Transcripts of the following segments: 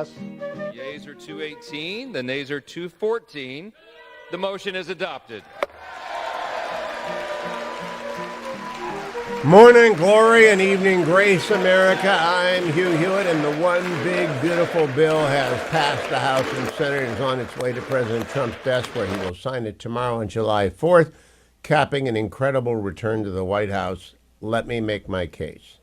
Yes. The yeas are 218. The nays are 214. The motion is adopted. Morning glory and evening grace, America. I'm Hugh Hewitt, and the one big, beautiful bill has passed the House and Senate and is on its way to President Trump's desk, where he will sign it tomorrow on July 4th, capping an incredible return to the White House. Let me make my case.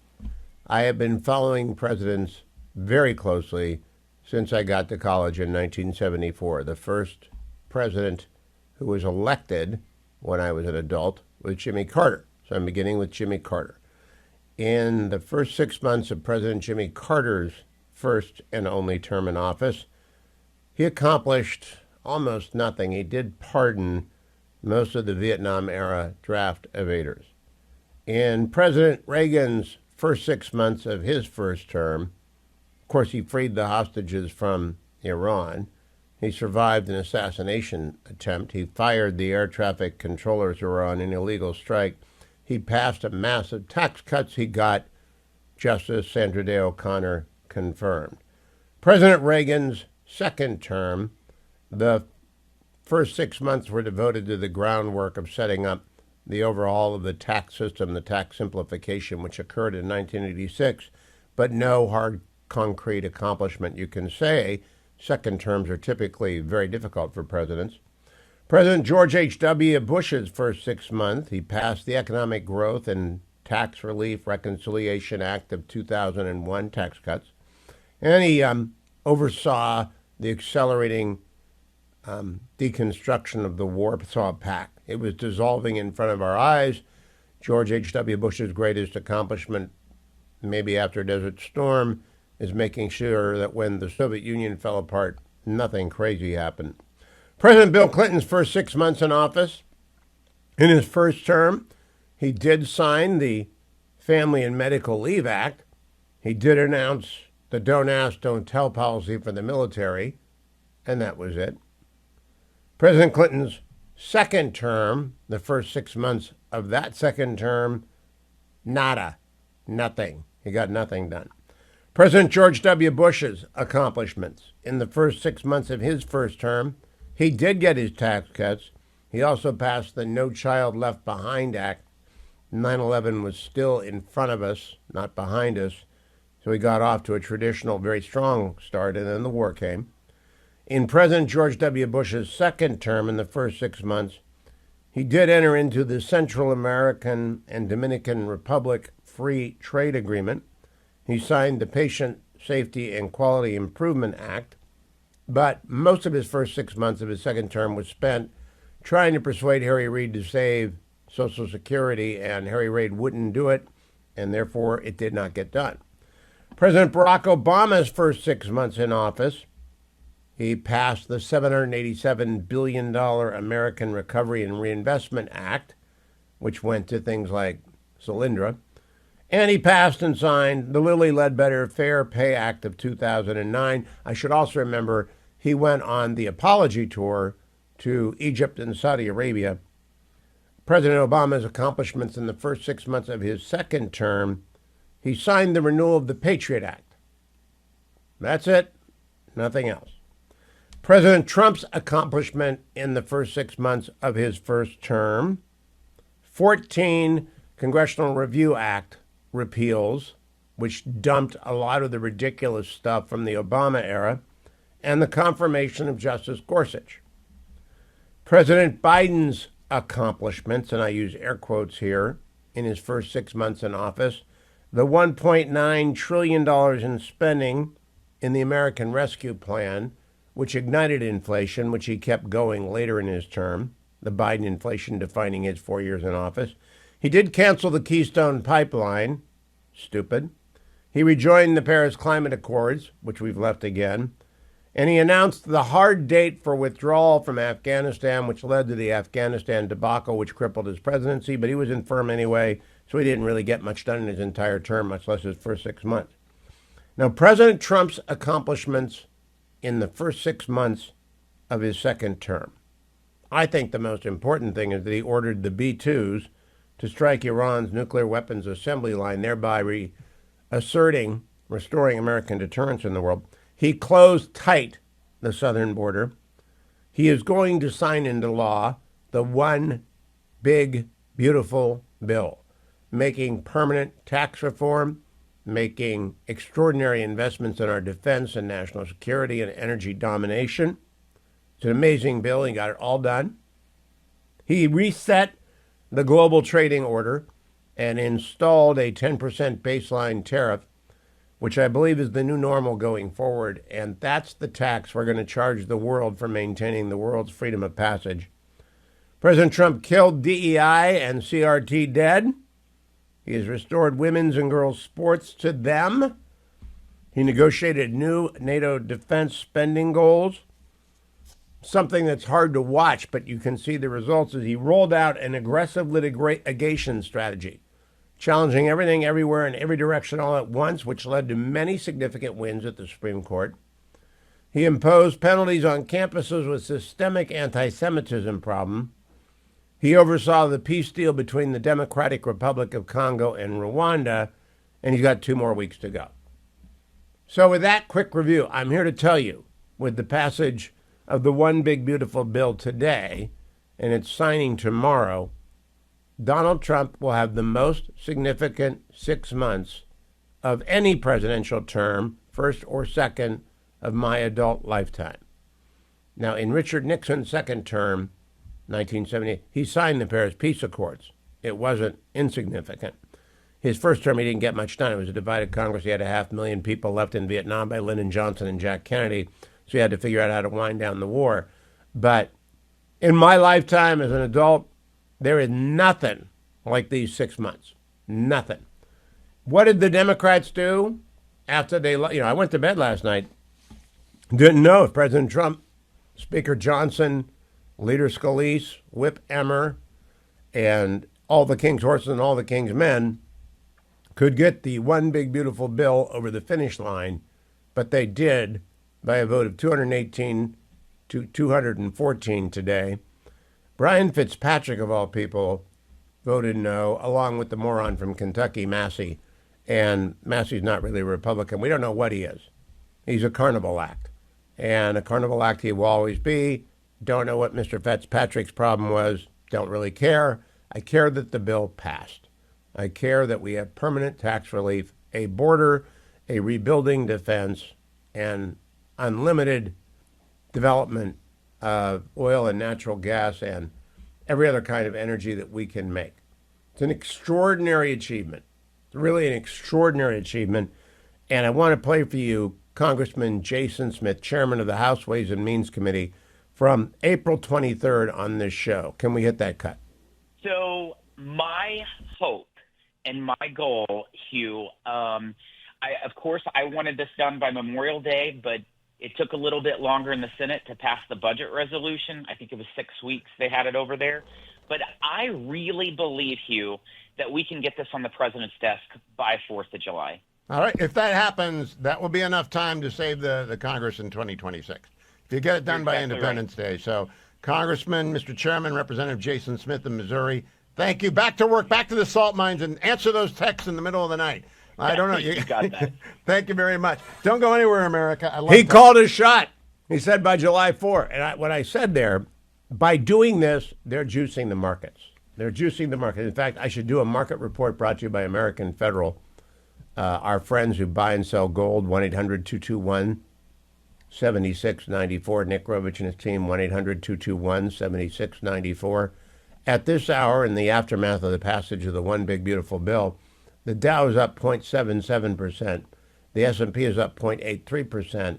I have been following presidents very closely since I got to college in 1974. The first president who was elected when I was an adult was Jimmy Carter. So I'm beginning with Jimmy Carter. In the first 6 months of President Jimmy Carter's first and only term in office, he accomplished almost nothing. He did pardon most of the Vietnam-era draft evaders. In President Reagan's first 6 months of his first term, of course, he freed the hostages from Iran. He survived an assassination attempt. He fired the air traffic controllers who were on an illegal strike. He passed a massive tax cuts. He got Justice Sandra Day O'Connor confirmed. President Reagan's second term, the first 6 months were devoted to the groundwork of setting up the overhaul of the tax system, the tax simplification, which occurred in 1986, but no hard, concrete accomplishment. You can say second terms are typically very difficult for presidents. President George H.W. Bush's first 6 months, he passed the Economic Growth and Tax Relief Reconciliation Act of 2001, tax cuts, and he oversaw the accelerating deconstruction of the Warsaw Pact. It was dissolving in front of our eyes. George H.W. Bush's greatest accomplishment, maybe after Desert Storm, is making sure that when the Soviet Union fell apart, nothing crazy happened. President Bill Clinton's first 6 months in office, in his first term, he did sign the Family and Medical Leave Act. He did announce the Don't Ask, Don't Tell policy for the military, and that was it. President Clinton's second term, the first 6 months of that second term, nada, nothing. He got nothing done. President George W. Bush's accomplishments in the first 6 months of his first term, he did get his tax cuts. He also passed the No Child Left Behind Act. 9/11 was still in front of us, not behind us, so he got off to a traditional, very strong start, and then the war came. In President George W. Bush's second term, in the first 6 months, he did enter into the Central American and Dominican Republic Free Trade Agreement. He signed the Patient Safety and Quality Improvement Act, but most of his first 6 months of his second term was spent trying to persuade Harry Reid to save Social Security, and Harry Reid wouldn't do it, and therefore it did not get done. President Barack Obama's first 6 months in office, he passed the $787 billion American Recovery and Reinvestment Act, which went to things like Solyndra. And he passed and signed the Lilly Ledbetter Fair Pay Act of 2009. I should also remember he went on the apology tour to Egypt and Saudi Arabia. President Obama's accomplishments in the first 6 months of his second term, he signed the renewal of the Patriot Act. That's it, nothing else. President Trump's accomplishment in the first 6 months of his first term, 14 Congressional Review Act repeals, which dumped a lot of the ridiculous stuff from the Obama era, and the confirmation of Justice Gorsuch. President Biden's accomplishments, and I use air quotes here, in his first 6 months in office, the $1.9 trillion in spending in the American Rescue Plan, which ignited inflation, which he kept going later in his term, the Biden inflation defining his 4 years in office. He did cancel the Keystone Pipeline. Stupid. He rejoined the Paris Climate Accords, which we've left again. And he announced the hard date for withdrawal from Afghanistan, which led to the Afghanistan debacle, which crippled his presidency. But he was infirm anyway, so he didn't really get much done in his entire term, much less his first 6 months. Now, President Trump's accomplishments in the first 6 months of his second term. I think the most important thing is that he ordered the B-2s to strike Iran's nuclear weapons assembly line, thereby restoring American deterrence in the world. He closed tight the southern border. He is going to sign into law the one big, beautiful bill, making permanent tax reform, making extraordinary investments in our defense and national security and energy domination. It's an amazing bill. He got it all done. He reset the global trading order and installed a 10% baseline tariff, which I believe is the new normal going forward. And that's the tax we're going to charge the world for maintaining the world's freedom of passage. President Trump killed DEI and CRT dead. He has restored women's and girls' sports to them. He negotiated new NATO defense spending goals. Something that's hard to watch, but you can see the results, is he rolled out an aggressive litigation strategy, challenging everything, everywhere, in every direction all at once, which led to many significant wins at the Supreme Court. He imposed penalties on campuses with systemic anti-Semitism problem. He oversaw the peace deal between the Democratic Republic of Congo and Rwanda, and he's got 2 more weeks to go. So with that quick review, I'm here to tell you, with the passage of the one big beautiful bill today and its signing tomorrow, Donald Trump will have the most significant 6 months of any presidential term, first or second, of my adult lifetime. Now, in Richard Nixon's second term, 1978, he signed the Paris Peace Accords. It wasn't insignificant. His first term, he didn't get much done. It was a divided Congress. He had 500,000 people left in Vietnam by Lyndon Johnson and Jack Kennedy, so he had to figure out how to wind down the war. But in my lifetime as an adult, there is nothing like these 6 months. Nothing. What did the Democrats do after they, I went to bed last night, didn't know if President Trump, Speaker Johnson, Leader Scalise, Whip Emmer, and all the king's horses and all the king's men could get the one big beautiful bill over the finish line, but they did by a vote of 218 to 214 today. Brian Fitzpatrick, of all people, voted no, along with the moron from Kentucky, Massey. And Massey's not really a Republican. We don't know what he is. He's a carnival act. And a carnival act he will always be. Don't know what Mr. Fitzpatrick's problem was. Don't really care. I care that the bill passed. I care that we have permanent tax relief, a border, a rebuilding defense, and unlimited development of oil and natural gas and every other kind of energy that we can make. It's an extraordinary achievement. It's really an extraordinary achievement. And I want to play for you Congressman Jason Smith, chairman of the House Ways and Means Committee, from April 23rd on this show. Can we hit that cut? So my hope and my goal, Hugh, of course, I wanted this done by Memorial Day, but it took a little bit longer in the Senate to pass the budget resolution. I think it was 6 weeks they had it over there. But I really believe, Hugh, that we can get this on the president's desk by 4th of July. All right. If that happens, that will be enough time to save the Congress in 2026. If you get it done by Independence Day. So, Congressman, Mr. Chairman, Representative Jason Smith of Missouri, thank you. Back to work, back to the salt mines, and answer those texts in the middle of the night. I don't know. You got that. Thank you very much. Don't go anywhere, America. He called his shot. He said by July 4th. And what I said there, by doing this, they're juicing the markets. They're juicing the market. In fact, I should do a market report brought to you by American Federal. Our friends who buy and sell gold, 1-800-221-7694. Nick Rovich and his team, 1-800-221-7694. At this hour, in the aftermath of the passage of the one big beautiful bill, the Dow is up 0.77%. The S&P is up 0.83%.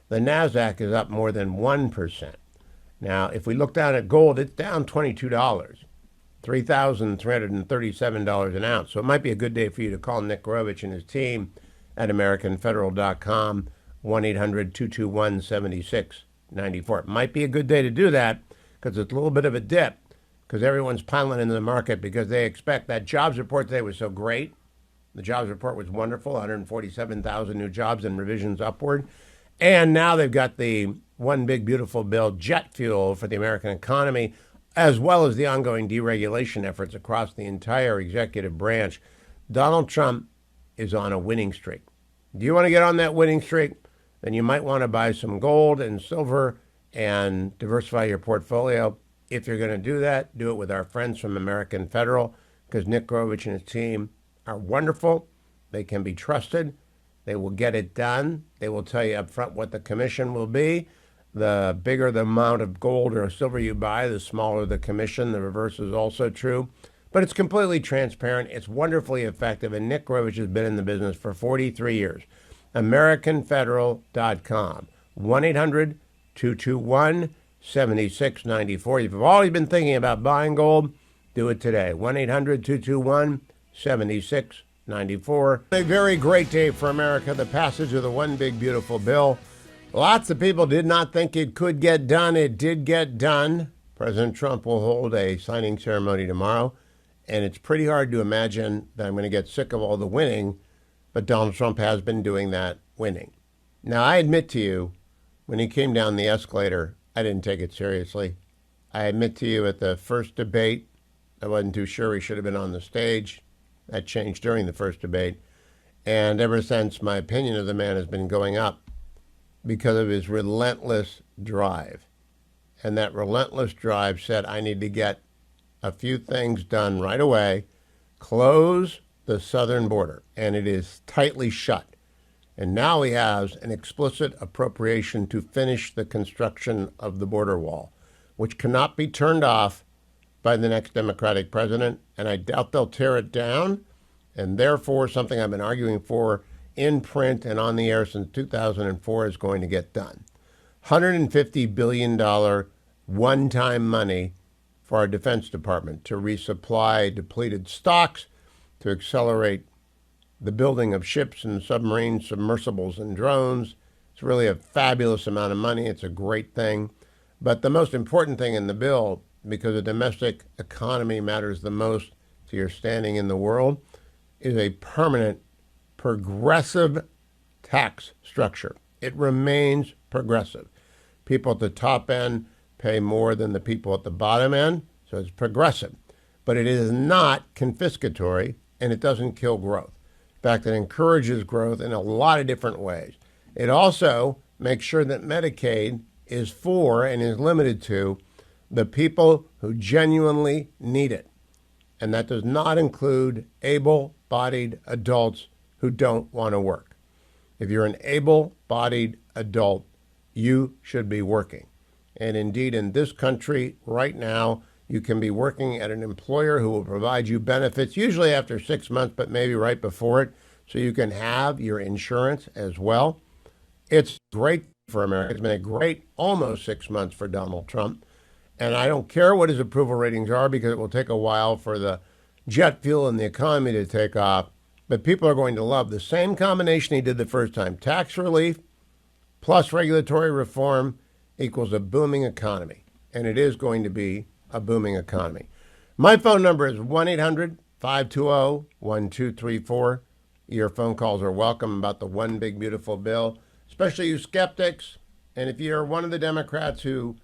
The NASDAQ is up more than 1%. Now, if we look down at gold, it's down $22, $3,337 an ounce. So it might be a good day for you to call Nick Rovich and his team at AmericanFederal.com, 1-800-221-7694. It might be a good day to do that because it's a little bit of a dip because everyone's piling into the market because they expect that jobs report today was so great. The jobs report was wonderful, 147,000 new jobs and revisions upward. And now they've got the one big beautiful bill, jet fuel for the American economy, as well as the ongoing deregulation efforts across the entire executive branch. Donald Trump is on a winning streak. Do you want to get on that winning streak? then you might want to buy some gold and silver and diversify your portfolio. If you're going to do that, do it with our friends from American Federal, because Nick Grovich and his team are wonderful. They can be trusted. They will get it done. They will tell you up front what the commission will be. The bigger the amount of gold or silver you buy, the smaller the commission. The reverse is also true. But it's completely transparent. It's wonderfully effective. And Nick Grovich has been in the business for 43 years. AmericanFederal.com. 1-800-221-7694. If you've always been thinking about buying gold, do it today. 1-800-221-7694. A very great day for America, the passage of the One Big Beautiful Bill. Lots of people did not think it could get done. It did get done. President Trump will hold a signing ceremony tomorrow, and it's pretty hard to imagine that I'm going to get sick of all the winning, but Donald Trump has been doing that winning. Now, I admit to you, when he came down the escalator, I didn't take it seriously. I admit to you, at the first debate, I wasn't too sure he should have been on the stage. That changed during the first debate. And ever since, my opinion of the man has been going up because of his relentless drive. And that relentless drive said, I need to get a few things done right away. Close the southern border. And it is tightly shut. And now he has an explicit appropriation to finish the construction of the border wall, which cannot be turned off by the next Democratic president. And I doubt they'll tear it down. And therefore, something I've been arguing for in print and on the air since 2004 is going to get done. $150 billion one-time money for our Defense Department to resupply depleted stocks, to accelerate the building of ships and submarines, submersibles, and drones. It's really a fabulous amount of money. It's a great thing. But the most important thing in the bill, because the domestic economy matters the most to your standing in the world, is a permanent progressive tax structure. It remains progressive. People at the top end pay more than the people at the bottom end, so it's progressive. But it is not confiscatory, and it doesn't kill growth. In fact, it encourages growth in a lot of different ways. It also makes sure that Medicaid is for and is limited to the people who genuinely need it. And that does not include able-bodied adults who don't want to work. If you're an able-bodied adult, you should be working. And indeed, in this country right now, you can be working at an employer who will provide you benefits, usually after 6 months, but maybe right before it, so you can have your insurance as well. It's great for America. It's been a great almost 6 months for Donald Trump. And I don't care what his approval ratings are, because it will take a while for the jet fuel and the economy to take off. But people are going to love the same combination he did the first time. Tax relief plus regulatory reform equals a booming economy. And it is going to be a booming economy. My phone number is 1-800-520-1234. Your phone calls are welcome about the One Big Beautiful Bill, especially you skeptics. And if you're one of the Democrats who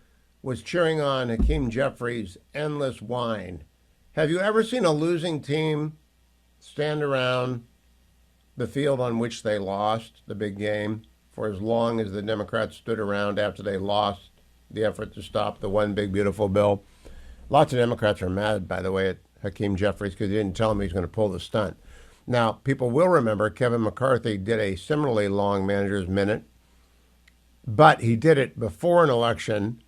was cheering on Hakeem Jeffries' endless whine, have you ever seen a losing team stand around the field on which they lost the big game for as long as the Democrats stood around after they lost the effort to stop the One Big Beautiful Bill? Lots of Democrats are mad, by the way, at Hakeem Jeffries because he didn't tell them he was going to pull the stunt. Now, people will remember Kevin McCarthy did a similarly long manager's minute, but he did it before an election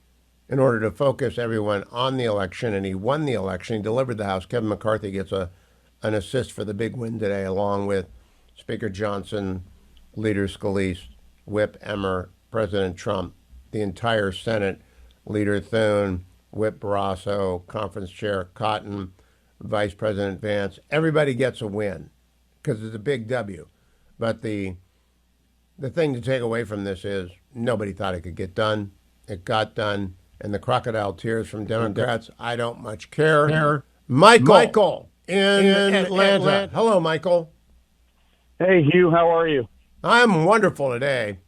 in order to focus everyone on the election, and he won the election. He delivered the House. Kevin McCarthy gets an assist for the big win today, along with Speaker Johnson, Leader Scalise, Whip Emmer, President Trump, the entire Senate, Leader Thune, Whip Barrasso, Conference Chair Cotton, Vice President Vance. Everybody gets a win because it's a big W. But the thing to take away from this is nobody thought it could get done. It got done. And the crocodile tears from Democrats, I don't much care. Michael in Atlanta. Hello, Michael. Hey, Hugh, how are you? I'm wonderful today.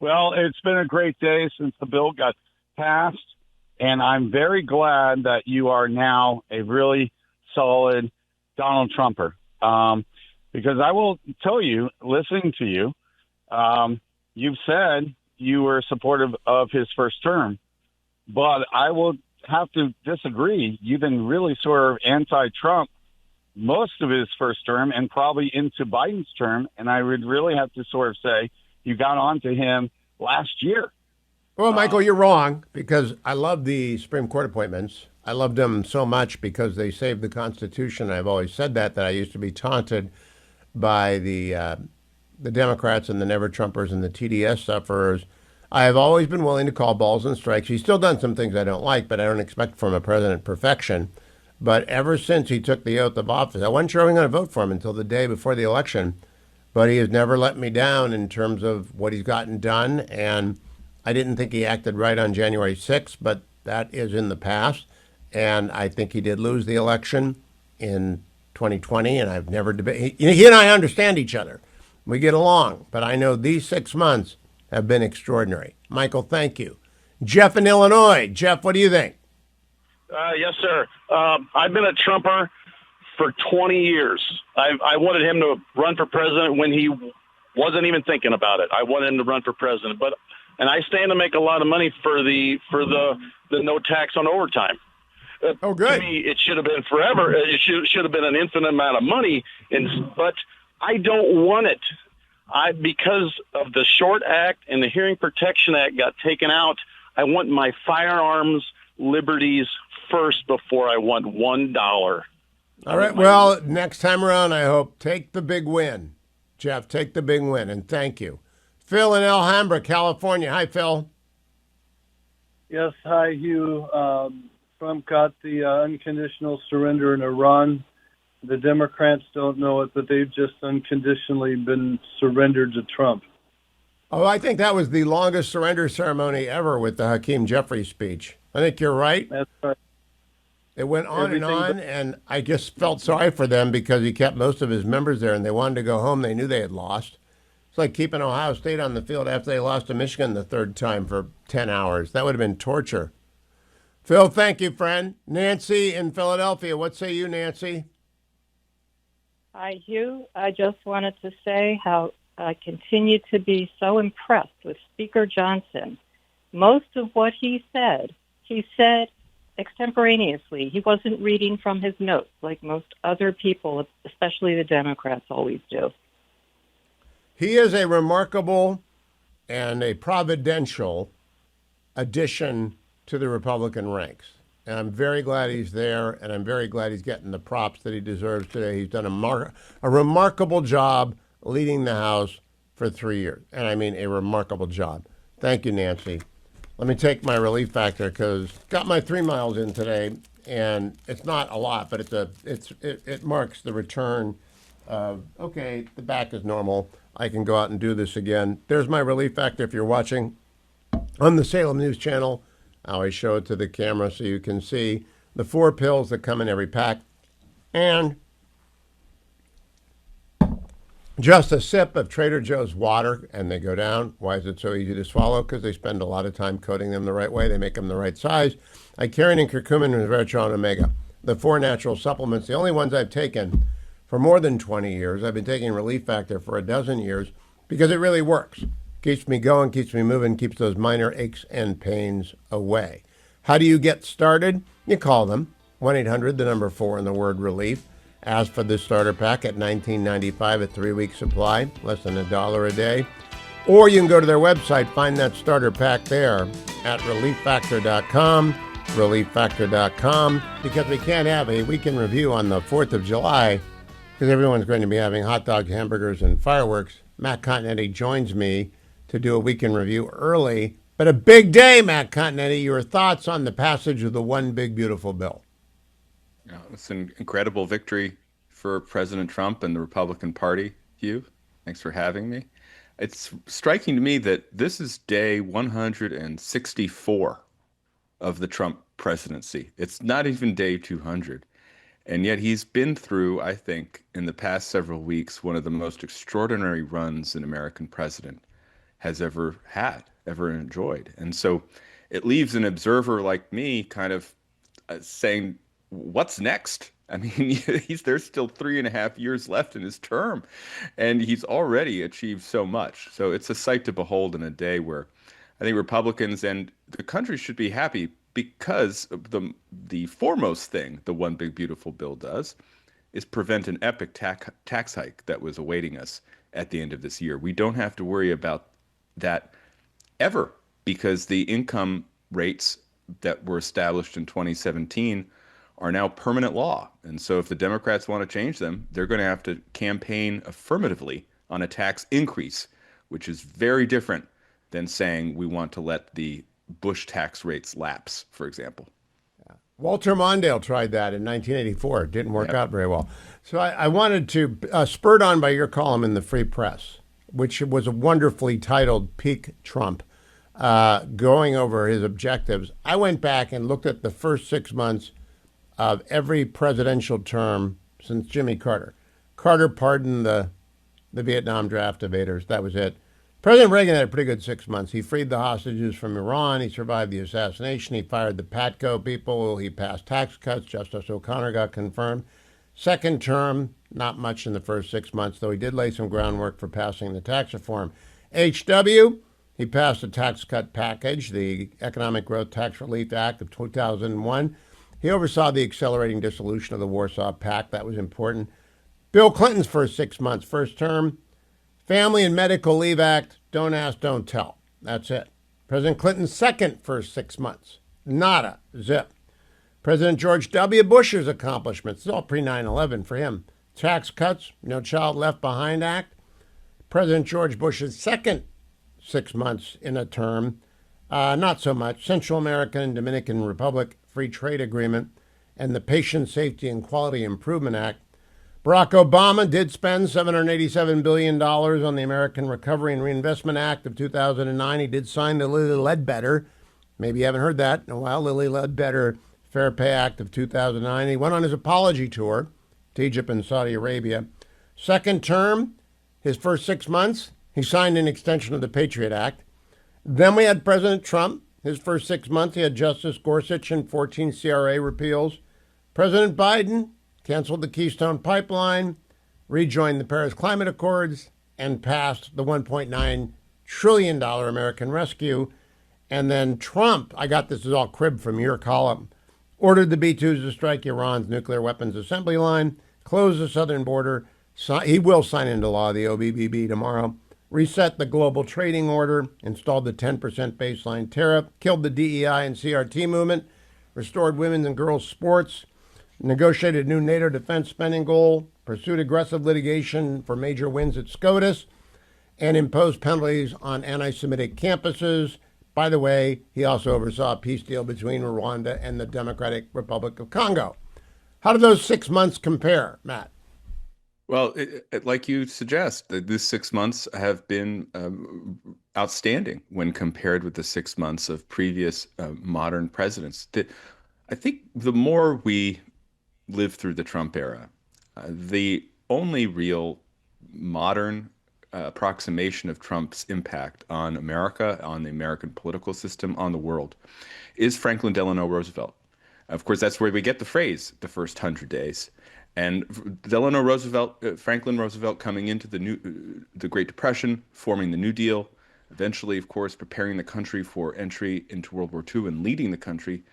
Well, it's been a great day since the bill got passed, and I'm very glad that you are now a really solid Donald Trumper. Because I will tell you, listening to you, you've said you were supportive of his first term, but I will have to disagree. You've been really sort of anti-Trump most of his first term and probably into Biden's term, and I would really have to sort of say you got on to him last year. Well, Michael, you're wrong, because I love the Supreme Court appointments. I loved them so much because they saved the Constitution. I've always said that I used to be taunted by the Democrats and the never-Trumpers and the TDS sufferers. I have always been willing to call balls and strikes. He's still done some things I don't like, but I don't expect from a president perfection. But ever since he took the oath of office, I wasn't sure I was going to vote for him until the day before the election, but he has never let me down in terms of what he's gotten done, and I didn't think he acted right on January 6th, but that is in the past. And I think he did lose the election in 2020, and I've never debated. He and I understand each other. We get along, but I know these 6 months have been extraordinary. Michael, thank you. Jeff in Illinois. Jeff, what do you think? Yes, sir. I've been a Trumper for 20 years. I wanted him to run for president when he wasn't even thinking about it. I wanted him to run for president, and I stand to make a lot of money for the no tax on overtime. Oh, good. To me, it should have been forever. It should have been an infinite amount of money, but I don't want it. Because of the Short Act and the Hearing Protection Act got taken out, I want my firearms liberties first before I want $1. All right. Well, next time around, I hope. Take the big win. Jeff, take the big win, and thank you. Phil in Alhambra, California. Hi, Phil. Yes, hi, Hugh. Trump got the unconditional surrender in Iran. The Democrats don't know it, but they've just unconditionally been surrendered to Trump. Oh, I think that was the longest surrender ceremony ever with the Hakeem Jeffries speech. I think you're right. That's right. It went on and on, and I just felt sorry for them because he kept most of his members there, and they wanted to go home. They knew they had lost. It's like keeping Ohio State on the field after they lost to Michigan the third time for 10 hours. That would have been torture. Phil, thank you, friend. Nancy in Philadelphia. What say you, Nancy? Hi, Hugh. I just wanted to say how I continue to be so impressed with Speaker Johnson. Most of what he said extemporaneously. He wasn't reading from his notes like most other people, especially the Democrats, always do. He is a remarkable and a providential addition to the Republican ranks. And I'm very glad he's there, and I'm very glad he's getting the props that he deserves today. He's done a remarkable job leading the House for 3 years. And I mean a remarkable job. Thank you, Nancy. Let me take my relief factor because got my 3 miles in today, and it's not a lot, but it marks the return of, okay, the back is normal. I can go out and do this again. There's my relief factor if you're watching on the Salem News Channel. I always show it to the camera so you can see the 4 pills that come in every pack and just a sip of Trader Joe's water, and they go down. Why is it so easy to swallow? Because they spend a lot of time coating them the right way. They make them the right size. Icarian and curcumin and resveratrol and omega, the 4 natural supplements, the only ones I've taken for more than 20 years. I've been taking Relief Factor for a dozen years because it really works. Keeps me going, keeps me moving, keeps those minor aches and pains away. How do you get started? You call them, 1-800, the number 4 and the word relief. Ask for the starter pack at $19.95, a 3-week supply, less than $1 a day. Or you can go to their website, find that starter pack there at relieffactor.com, relieffactor.com, because we can't have a weekend review on the 4th of July because everyone's going to be having hot dogs, hamburgers, and fireworks. Matt Continetti joins me to do a weekend review early, but a big day, Matt Continetti. Your thoughts on the passage of the One Big Beautiful Bill? It's an incredible victory for President Trump and the Republican Party, Hugh. Thanks for having me. It's striking to me that this is day 164 of the Trump presidency. It's not even day 200. And yet he's been through, I think, in the past several weeks, one of the most extraordinary runs an American president has ever had, ever enjoyed. And so it leaves an observer like me kind of saying, what's next I mean, there's still 3.5 years left in his term, and he's already achieved so much. So it's a sight to behold in a day where I think Republicans and the country should be happy because of the foremost thing the One Big Beautiful Bill does is prevent an epic tax hike that was awaiting us at the end of this year. We don't have to worry about that ever because the income rates that were established in 2017 are now permanent law. And so if the Democrats want to change them, they're going to have to campaign affirmatively on a tax increase, which is very different than saying we want to let the Bush tax rates lapse, for example. Walter Mondale tried that in 1984. It didn't work out very well. So I wanted to, spurred on by your column in the Free Press, which was a wonderfully titled Peak Trump, going over his objectives. I went back and looked at the first 6 months of every presidential term since Jimmy Carter. Carter pardoned the Vietnam draft evaders. That was it. President Reagan had a pretty good 6 months. He freed the hostages from Iran. He survived the assassination. He fired the PATCO people. He passed tax cuts. Justice O'Connor got confirmed. Second term, not much in the first 6 months, though he did lay some groundwork for passing the tax reform. HW, he passed a tax cut package, the Economic Growth Tax Relief Act of 2001. He oversaw the accelerating dissolution of the Warsaw Pact. That was important. Bill Clinton's first 6 months, first term, Family and Medical Leave Act, don't ask, don't tell. That's it. President Clinton's second first 6 months, nada, zip. President George W. Bush's accomplishments, it's all pre-9/11 for him. Tax cuts, No Child Left Behind Act. President George Bush's second 6 months in a term, not so much. Central American and Dominican Republic Free Trade Agreement and the Patient Safety and Quality Improvement Act. Barack Obama did spend $787 billion on the American Recovery and Reinvestment Act of 2009. He did sign the Lilly Ledbetter, maybe you haven't heard that in a while, Lilly Ledbetter Fair Pay Act of 2009. He went on his apology tour to Egypt and Saudi Arabia. Second term, his first 6 months, he signed an extension of the Patriot Act. Then we had President Trump. His first 6 months, he had Justice Gorsuch and 14 CRA repeals. President Biden canceled the Keystone Pipeline, rejoined the Paris Climate Accords, and passed the $1.9 trillion American Rescue. And then Trump, I got this is all cribbed from your column, ordered the B-2s to strike Iran's nuclear weapons assembly line, close the southern border. He will sign into law the OBBB tomorrow. Reset the global trading order, installed the 10% baseline tariff, killed the DEI and CRT movement, restored women's and girls' sports, negotiated a new NATO defense spending goal, pursued aggressive litigation for major wins at SCOTUS, and imposed penalties on anti-Semitic campuses. By the way, he also oversaw a peace deal between Rwanda and the Democratic Republic of Congo. How do those 6 months compare, Matt? Well, like you suggest, these 6 months have been outstanding when compared with the 6 months of previous modern presidents. I think the more we live through the Trump era, the only real modern approximation of Trump's impact on America, on the American political system, on the world, is Franklin Delano Roosevelt. Of course, that's where we get the phrase, the first 100 days. And Franklin Roosevelt coming into the Great Depression, forming the New Deal, eventually, of course, preparing the country for entry into World War II and leading the country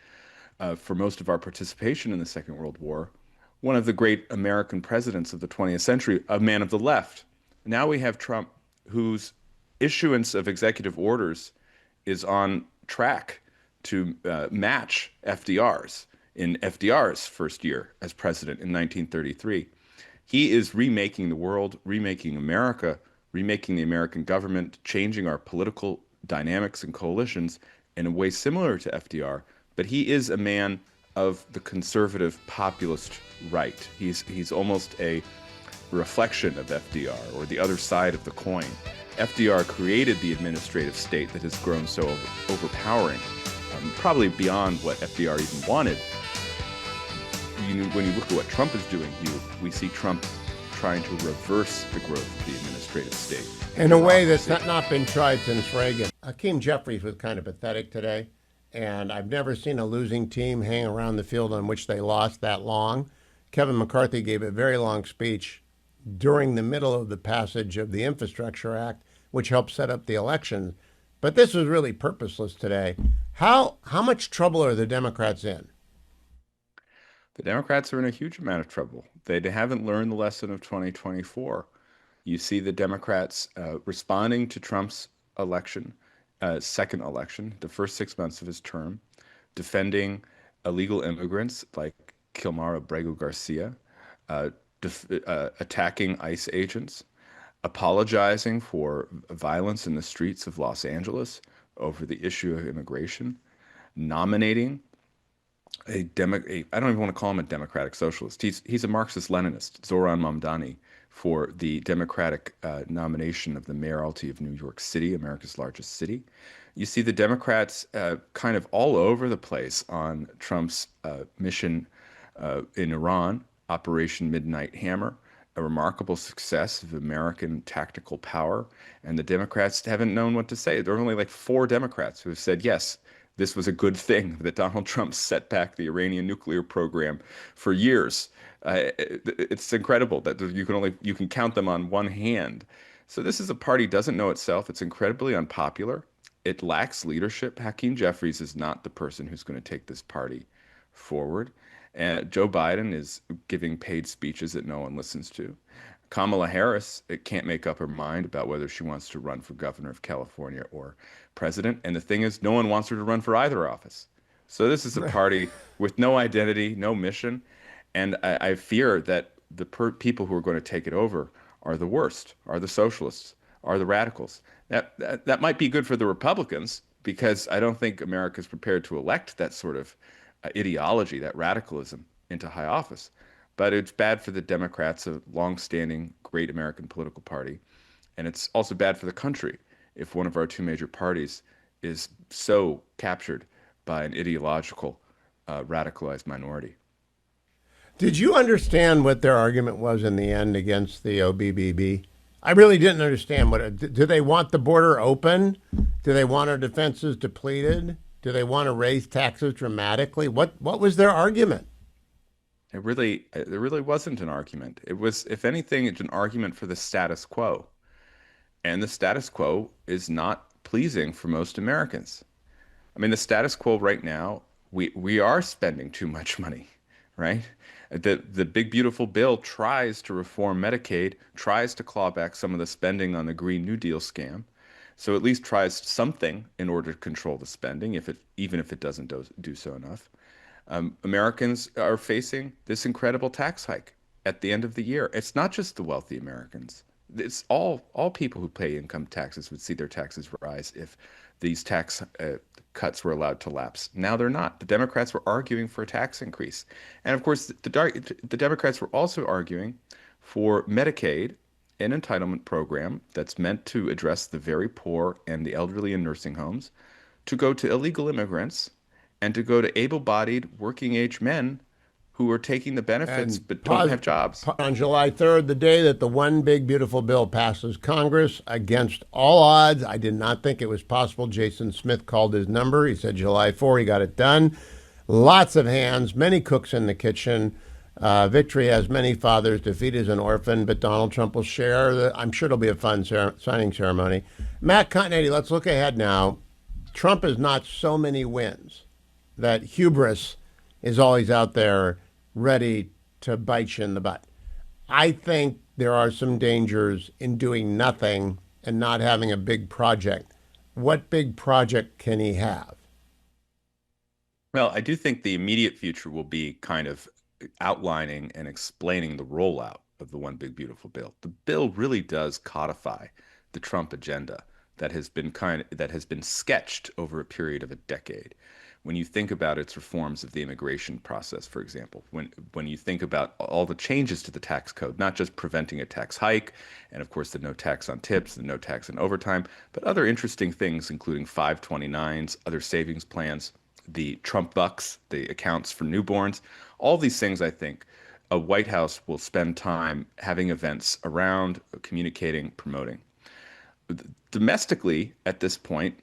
for most of our participation in the Second World War, one of the great American presidents of the 20th century, a man of the left. Now we have Trump, whose issuance of executive orders is on track to match FDR's in FDR's first year as president in 1933. He is remaking the world, remaking America, remaking the American government, changing our political dynamics and coalitions in a way similar to FDR. But he is a man of the conservative populist right. He's almost a reflection of FDR, or the other side of the coin. FDR created the administrative state that has grown so overpowering, probably beyond what FDR even wanted. When you look at what Trump is doing, we see Trump trying to reverse the growth of the administrative state. In a way that's not been tried since Reagan. Hakeem Jeffries was kind of pathetic today, and I've never seen a losing team hang around the field on which they lost that long. Kevin McCarthy gave a very long speech during the middle of the passage of the Infrastructure Act, which helped set up the election. But this was really purposeless today. How much trouble are the Democrats in? The Democrats are in a huge amount of trouble. They haven't learned the lesson of 2024. You see the Democrats responding to Trump's election, second election, the first 6 months of his term, defending illegal immigrants like Kilmar Abrego Garcia, attacking ICE agents, apologizing for violence in the streets of Los Angeles over the issue of immigration, nominating I don't even want to call him a democratic socialist. He's a Marxist-Leninist, Zoran Mamdani, for the Democratic nomination of the mayoralty of New York City, America's largest city. You see the Democrats kind of all over the place on Trump's mission in Iran, Operation Midnight Hammer, a remarkable success of American tactical power. And the Democrats haven't known what to say. There are only like 4 Democrats who have said, yes, this was a good thing that Donald Trump set back the Iranian nuclear program for years. It's incredible that you can count them on one hand. So this is a party doesn't know itself. It's incredibly unpopular. It lacks leadership. Hakeem Jeffries is not the person who's going to take this party forward. And Joe Biden is giving paid speeches that no one listens to. Kamala Harris can't make up her mind about whether she wants to run for governor of California or president. And the thing is, no one wants her to run for either office. So this is a party with no identity, no mission. And I fear that the people who are going to take it over are the worst, are the socialists, are the radicals. That might be good for the Republicans, because I don't think America is prepared to elect that sort of ideology, that radicalism, into high office. But it's bad for the Democrats, a long-standing great American political party. And it's also bad for the country if one of our 2 major parties is so captured by an ideological, radicalized minority. Did you understand what their argument was in the end against the OBBB? I really didn't understand do they want the border open? Do they want our defenses depleted? Do they want to raise taxes dramatically? What was their argument? There really wasn't an argument. It was, if anything, it's an argument for the status quo. And the status quo is not pleasing for most Americans. I mean, the status quo right now, we are spending too much money, right? The big, beautiful bill tries to reform Medicaid, tries to claw back some of the spending on the Green New Deal scam. So at least tries something in order to control the spending, even if it doesn't do so enough. Americans are facing this incredible tax hike at the end of the year. It's not just the wealthy Americans. It's all people who pay income taxes would see their taxes rise if these tax cuts were allowed to lapse. Now they're not. The Democrats were arguing for a tax increase. And of course, the Democrats were also arguing for Medicaid, an entitlement program that's meant to address the very poor and the elderly in nursing homes, to go to illegal immigrants and to go to able-bodied working-age men who are taking the benefits but don't have jobs. On July 3rd, the day that the one big, beautiful bill passes Congress, against all odds, I did not think it was possible. Jason Smith called his number. He said July 4, he got it done. Lots of hands, many cooks in the kitchen. Victory has many fathers. Defeat is an orphan, but Donald Trump will share. I'm sure it'll be a fun signing ceremony. Matt Continetti, let's look ahead now. Trump has not so many wins that hubris is always out there ready to bite you in the butt. I think there are some dangers in doing nothing and not having a big project. What big project can he have? Well, I do think the immediate future will be kind of outlining and explaining the rollout of the One Big Beautiful Bill. The bill really does codify the Trump agenda that has been sketched over a period of a decade. When you think about its reforms of the immigration process, for example, when you think about all the changes to the tax code, not just preventing a tax hike, and of course the no tax on tips, the no tax on overtime, but other interesting things, including 529s, other savings plans, the Trump bucks, the accounts for newborns, all these things, I think a White House will spend time having events around, communicating, promoting. Domestically, at this point,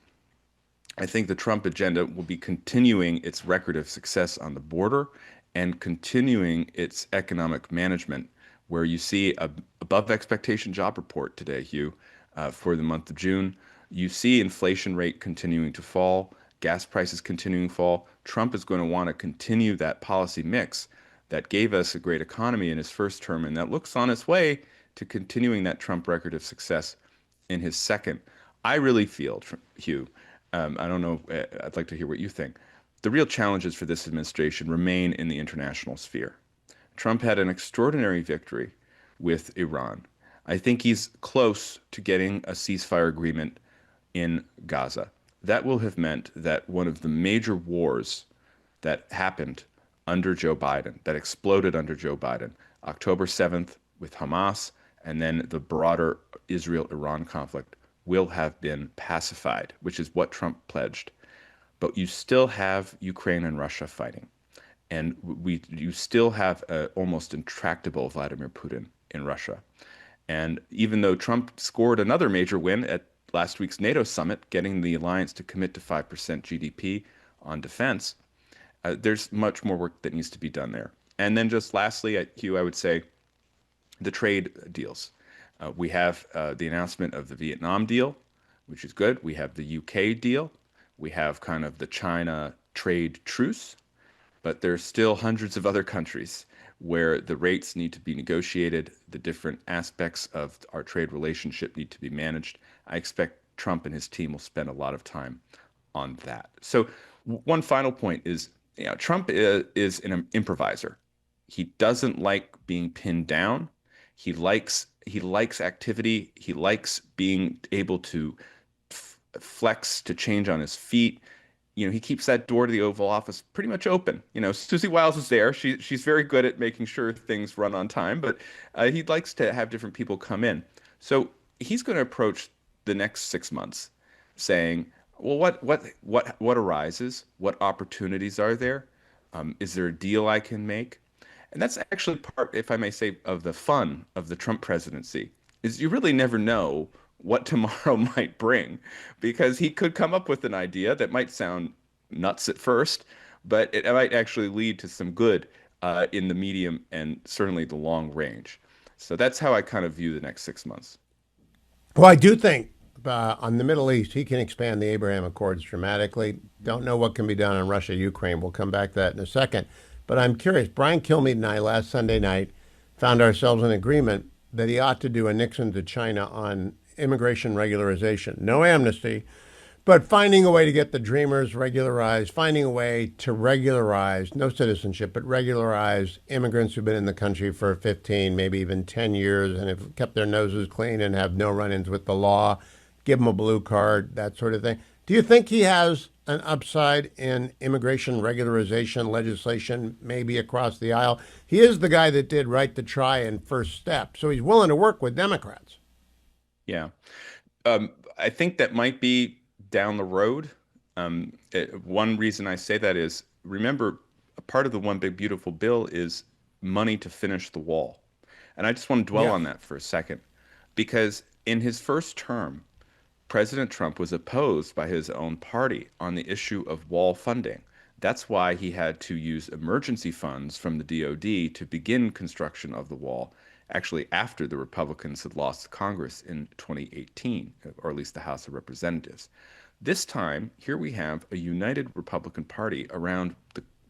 I think the Trump agenda will be continuing its record of success on the border and continuing its economic management, where you see a above expectation job report today, Hugh, for the month of June. You see inflation rate continuing to fall, gas prices continuing to fall. Trump is going to want to continue that policy mix that gave us a great economy in his first term, and that looks on its way to continuing that Trump record of success in his second. I really feel, Hugh, I don't know, I'd like to hear what you think. The real challenges for this administration remain in the international sphere. Trump had an extraordinary victory with Iran. I think he's close to getting a ceasefire agreement in Gaza. That will have meant that one of the major wars that happened under Joe Biden, that exploded under Joe Biden, October 7th with Hamas, and then the broader Israel-Iran conflict, will have been pacified, which is what Trump pledged. But you still have Ukraine and Russia fighting. And you still have almost intractable Vladimir Putin in Russia. And even though Trump scored another major win at last week's NATO summit, getting the alliance to commit to 5% GDP on defense, there's much more work that needs to be done there. And then just lastly, Hugh, I would say the trade deals. We have the announcement of the Vietnam deal, which is good. We have the UK deal. We have kind of the China trade truce. But there's still hundreds of other countries where the rates need to be negotiated, the different aspects of our trade relationship need to be managed. I expect Trump and his team will spend a lot of time on that. So one final point is, Trump is an improviser. He doesn't like being pinned down. He likes activity. He likes being able to flex, to change on his feet. He keeps that door to the Oval Office pretty much open. Susie Wiles is there. She's very good at making sure things run on time, but he likes to have different people come in. So he's going to approach the next 6 months saying, well, what arises? What opportunities are there? Is there a deal I can make? And that's actually part, if I may say, of the fun of the Trump presidency, is you really never know what tomorrow might bring, because he could come up with an idea that might sound nuts at first, but it might actually lead to some good in the medium and certainly the long range. So that's how I kind of view the next 6 months. Well, I do think on the Middle East, he can expand the Abraham Accords dramatically. Don't know what can be done on Russia, Ukraine. We'll come back to that in a second. But I'm curious. Brian Kilmeade and I last Sunday night found ourselves in agreement that he ought to do a Nixon to China on immigration regularization. No amnesty, but finding a way to get the Dreamers regularized, finding a way to regularize, no citizenship, but regularize immigrants who've been in the country for 15, maybe even 10 years and have kept their noses clean and have no run-ins with the law, give them a blue card, that sort of thing. Do you think he has an upside in immigration regularization legislation, maybe across the aisle? He is the guy that did Right to Try and First Step, so he's willing to work with Democrats. Yeah. I think that might be down the road. One reason I say that is, remember, a part of the One Big Beautiful Bill is money to finish the wall. And I just want to dwell on that for a second, because in his first term, President Trump was opposed by his own party on the issue of wall funding. That's why he had to use emergency funds from the DOD to begin construction of the wall, actually after the Republicans had lost Congress in 2018, or at least the House of Representatives. This time, here we have a united Republican Party around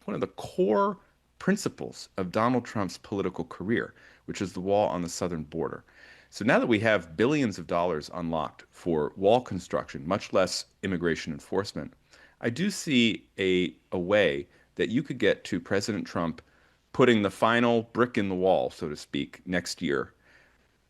one of the core principles of Donald Trump's political career, which is the wall on the southern border. So now that we have billions of dollars unlocked for wall construction, much less immigration enforcement, I do see a way that you could get to President Trump putting the final brick in the wall, so to speak, next year,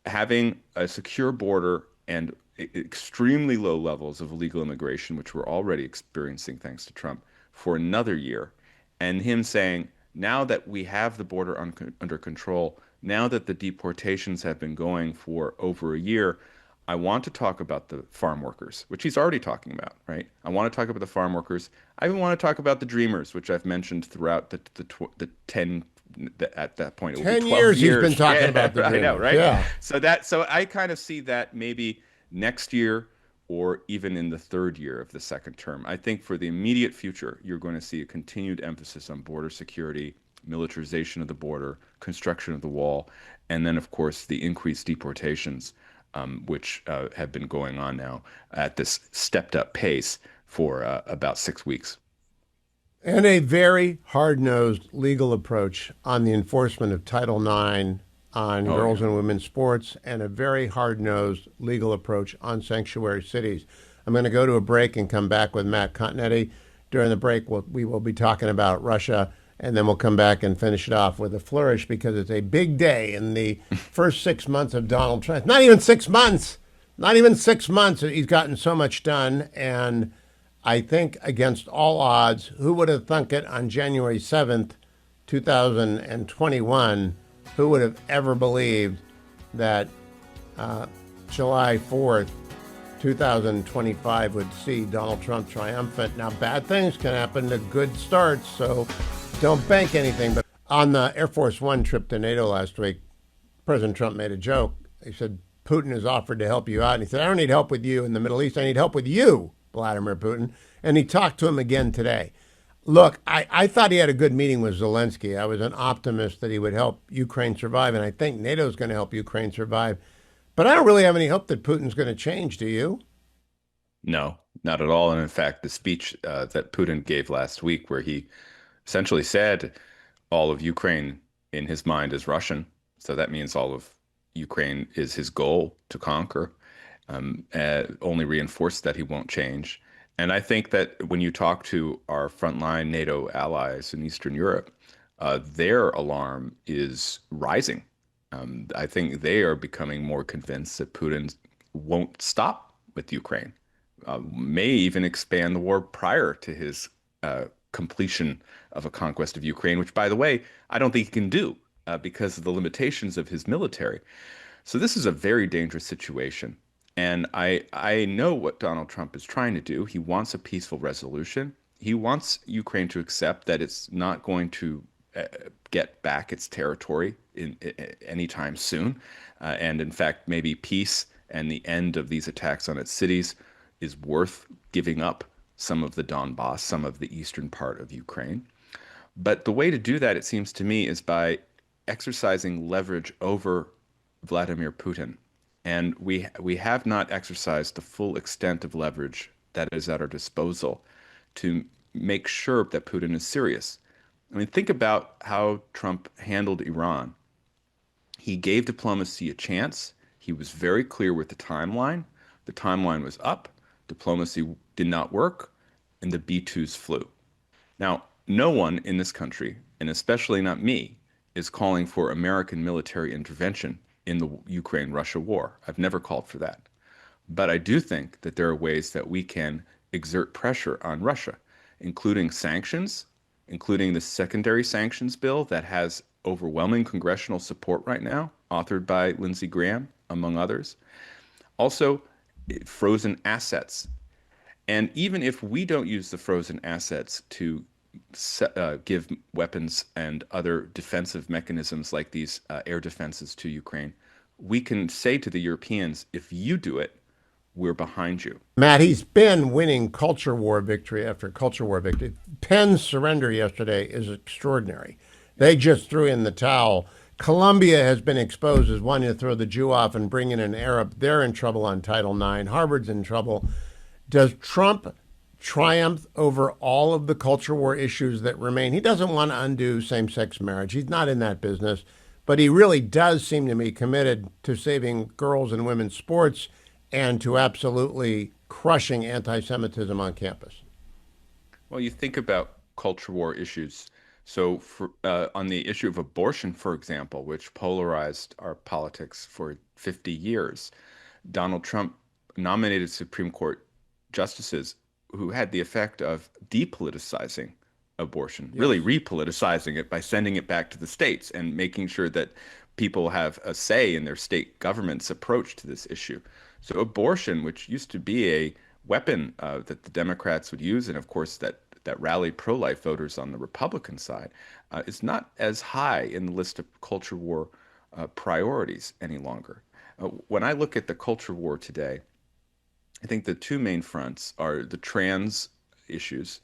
having a secure border and extremely low levels of illegal immigration, which we're already experiencing thanks to Trump, for another year, and him saying, now that we have the border under control, now that the deportations have been going for over a year, I want to talk about the farm workers, which he's already talking about, right? I want to talk about the farm workers. I even want to talk about the Dreamers, which I've mentioned throughout the 10, at that point, it 10 12 years he's been talking about the Dreamers. I know, right? Yeah. So I kind of see that maybe next year or even in the third year of the second term. I think for the immediate future, you're going to see a continued emphasis on border security militarization of the border, construction of the wall, and then, of course, the increased deportations, which have been going on now at this stepped up pace for about 6 weeks. And a very hard-nosed legal approach on the enforcement of Title IX on girls and women's sports, and a very hard-nosed legal approach on sanctuary cities. I'm going to go to a break and come back with Matt Continetti. During the break, we will be talking about Russia, and then we'll come back and finish it off with a flourish, because it's a big day in the first 6 months of Donald Trump. Not even 6 months. Not even 6 months. He's gotten so much done, and I think against all odds, who would have thunk it on January 7th, 2021, who would have ever believed that July 4th, 2025 would see Donald Trump triumphant. Now, bad things can happen to good starts, so don't bank anything. But on the Air Force One trip to NATO last week, President Trump made a joke. He said, Putin has offered to help you out. And he said, I don't need help with you in the Middle East. I need help with you, Vladimir Putin. And he talked to him again today. Look, I thought he had a good meeting with Zelensky. I was an optimist that he would help Ukraine survive, and I think NATO is going to help Ukraine survive. But I don't really have any hope that Putin's going to change, do you? No, not at all. And in fact, the speech that Putin gave last week, where he essentially said all of Ukraine in his mind is Russian. So that means all of Ukraine is his goal to conquer, only reinforced that he won't change. And I think that when you talk to our frontline NATO allies in Eastern Europe, their alarm is rising. I think they are becoming more convinced that Putin won't stop with Ukraine, may even expand the war prior to his completion of a conquest of Ukraine, which, by the way, I don't think he can do because of the limitations of his military. So this is a very dangerous situation. And I know what Donald Trump is trying to do. He wants a peaceful resolution. He wants Ukraine to accept that it's not going to get back its territory anytime soon. And in fact, maybe peace and the end of these attacks on its cities is worth giving up some of the Donbass, some of the eastern part of Ukraine. But the way to do that, it seems to me, is by exercising leverage over Vladimir Putin. And we have not exercised the full extent of leverage that is at our disposal to make sure that Putin is serious. I mean, think about how Trump handled Iran. He gave diplomacy a chance. He was very clear with the timeline. The timeline was up. Diplomacy did not work, and the B-2s flew. Now, no one in this country, and especially not me, is calling for American military intervention in the Ukraine-Russia war. I've never called for that. But I do think that there are ways that we can exert pressure on Russia, including sanctions, including the secondary sanctions bill that has overwhelming congressional support right now, authored by Lindsey Graham, among others. Also, frozen assets. And even if we don't use the frozen assets to give weapons and other defensive mechanisms like these air defenses to Ukraine, we can say to the Europeans, if you do it, we're behind you. Matt, he's been winning culture war victory after culture war victory. Penn's surrender yesterday is extraordinary. They just threw in the towel. Columbia has been exposed as wanting to throw the Jew off and bring in an Arab. They're in trouble on Title IX. Harvard's in trouble. Does Trump triumph over all of the culture war issues that remain? He doesn't want to undo same-sex marriage. He's not in that business. But he really does seem to be committed to saving girls and women's sports and to absolutely crushing anti-Semitism on campus. Well, you think about culture war issues. So on the issue of abortion, for example, which polarized our politics for 50 years, Donald Trump nominated Supreme Court justices who had the effect of depoliticizing abortion, yes, really repoliticizing it by sending it back to the states and making sure that people have a say in their state government's approach to this issue. So abortion, which used to be a weapon that the Democrats would use, and of course that rallied pro-life voters on the Republican side, is not as high in the list of culture war priorities any longer. When I look at the culture war today, I think the two main fronts are the trans issues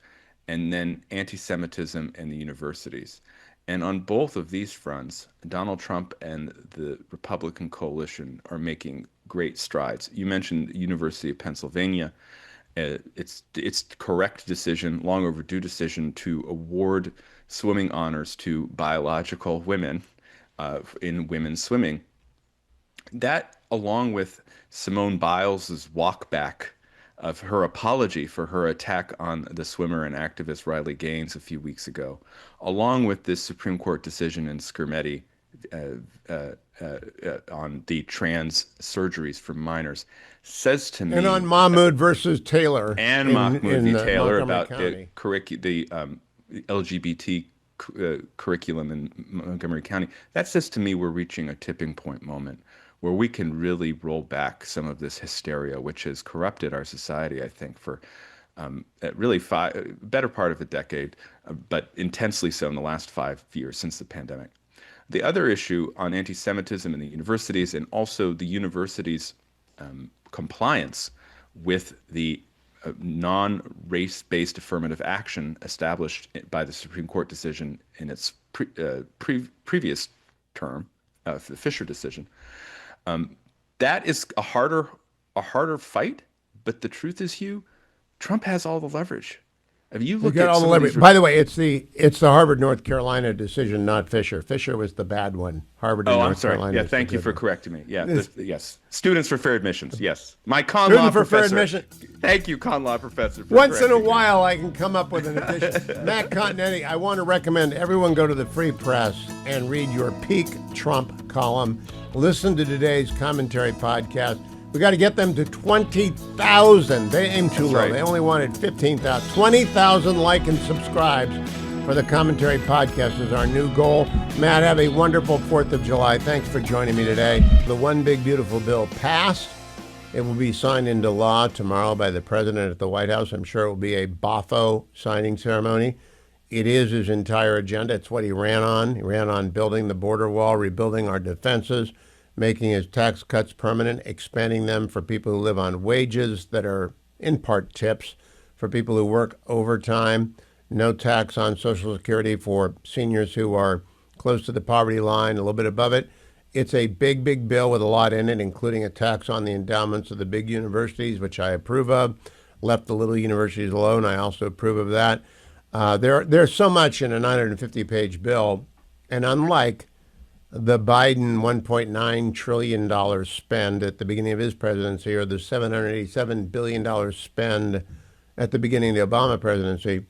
and then anti-Semitism and the universities. And on both of these fronts, Donald Trump and the Republican coalition are making great strides. You mentioned University of Pennsylvania. It's correct decision, long overdue decision, to award swimming honors to biological women in women's swimming. That, along with Simone Biles's walk back of her apology for her attack on the swimmer and activist Riley Gaines a few weeks ago, along with this Supreme Court decision in Skirmetti on the trans surgeries for minors, says to me, and on Mahmoud versus Taylor, and Mahmoud v. Taylor about County. the LGBT curriculum in Montgomery County, that says to me we're reaching a tipping point moment where we can really roll back some of this hysteria, which has corrupted our society, I think, for really better part of a decade, but intensely so in the last 5 years since the pandemic. The other issue on anti-Semitism in the universities, and also the universities' compliance with the non-race-based affirmative action established by the Supreme Court decision in its previous term, the Fisher decision. That is a harder fight, but the truth is, Hugh, Trump has all the leverage. Have you looked at all the leverage? By the way, it's the Harvard North Carolina decision, not Fisher. Fisher was the bad one. Harvard. Oh, North I'm sorry. Carolina. Yeah, thank you for correcting me. Yeah, yes. Students for fair admissions. Yes, my con Student law for professor. fair admission. Thank you, con law professor. For Once in a correcting me. while, I can come up with an addition. Matt Continetti, I want to recommend everyone go to the Free Press and read your Peak Trump column. Listen to today's commentary podcast. We got to get them to 20,000. They aim too low. right. They only wanted 15,000. 20,000 like and subscribes for the commentary podcast is our new goal. Matt, have a wonderful 4th of July. Thanks for joining me today. The One Big Beautiful Bill passed. It will be signed into law tomorrow by the president at the White House. I'm sure it will be a boffo signing ceremony. It is his entire agenda. It's what he ran on. He ran on building the border wall, rebuilding our defenses, making his tax cuts permanent, expanding them for people who live on wages that are in part tips, for people who work overtime, no tax on Social Security for seniors who are close to the poverty line, a little bit above it. It's a big, big bill with a lot in it, including a tax on the endowments of the big universities, which I approve of. Left the little universities alone. I also approve of that. There's so much in a 950-page bill, and unlike the Biden $1.9 trillion spend at the beginning of his presidency, or the $787 billion spend at the beginning of the Obama presidency,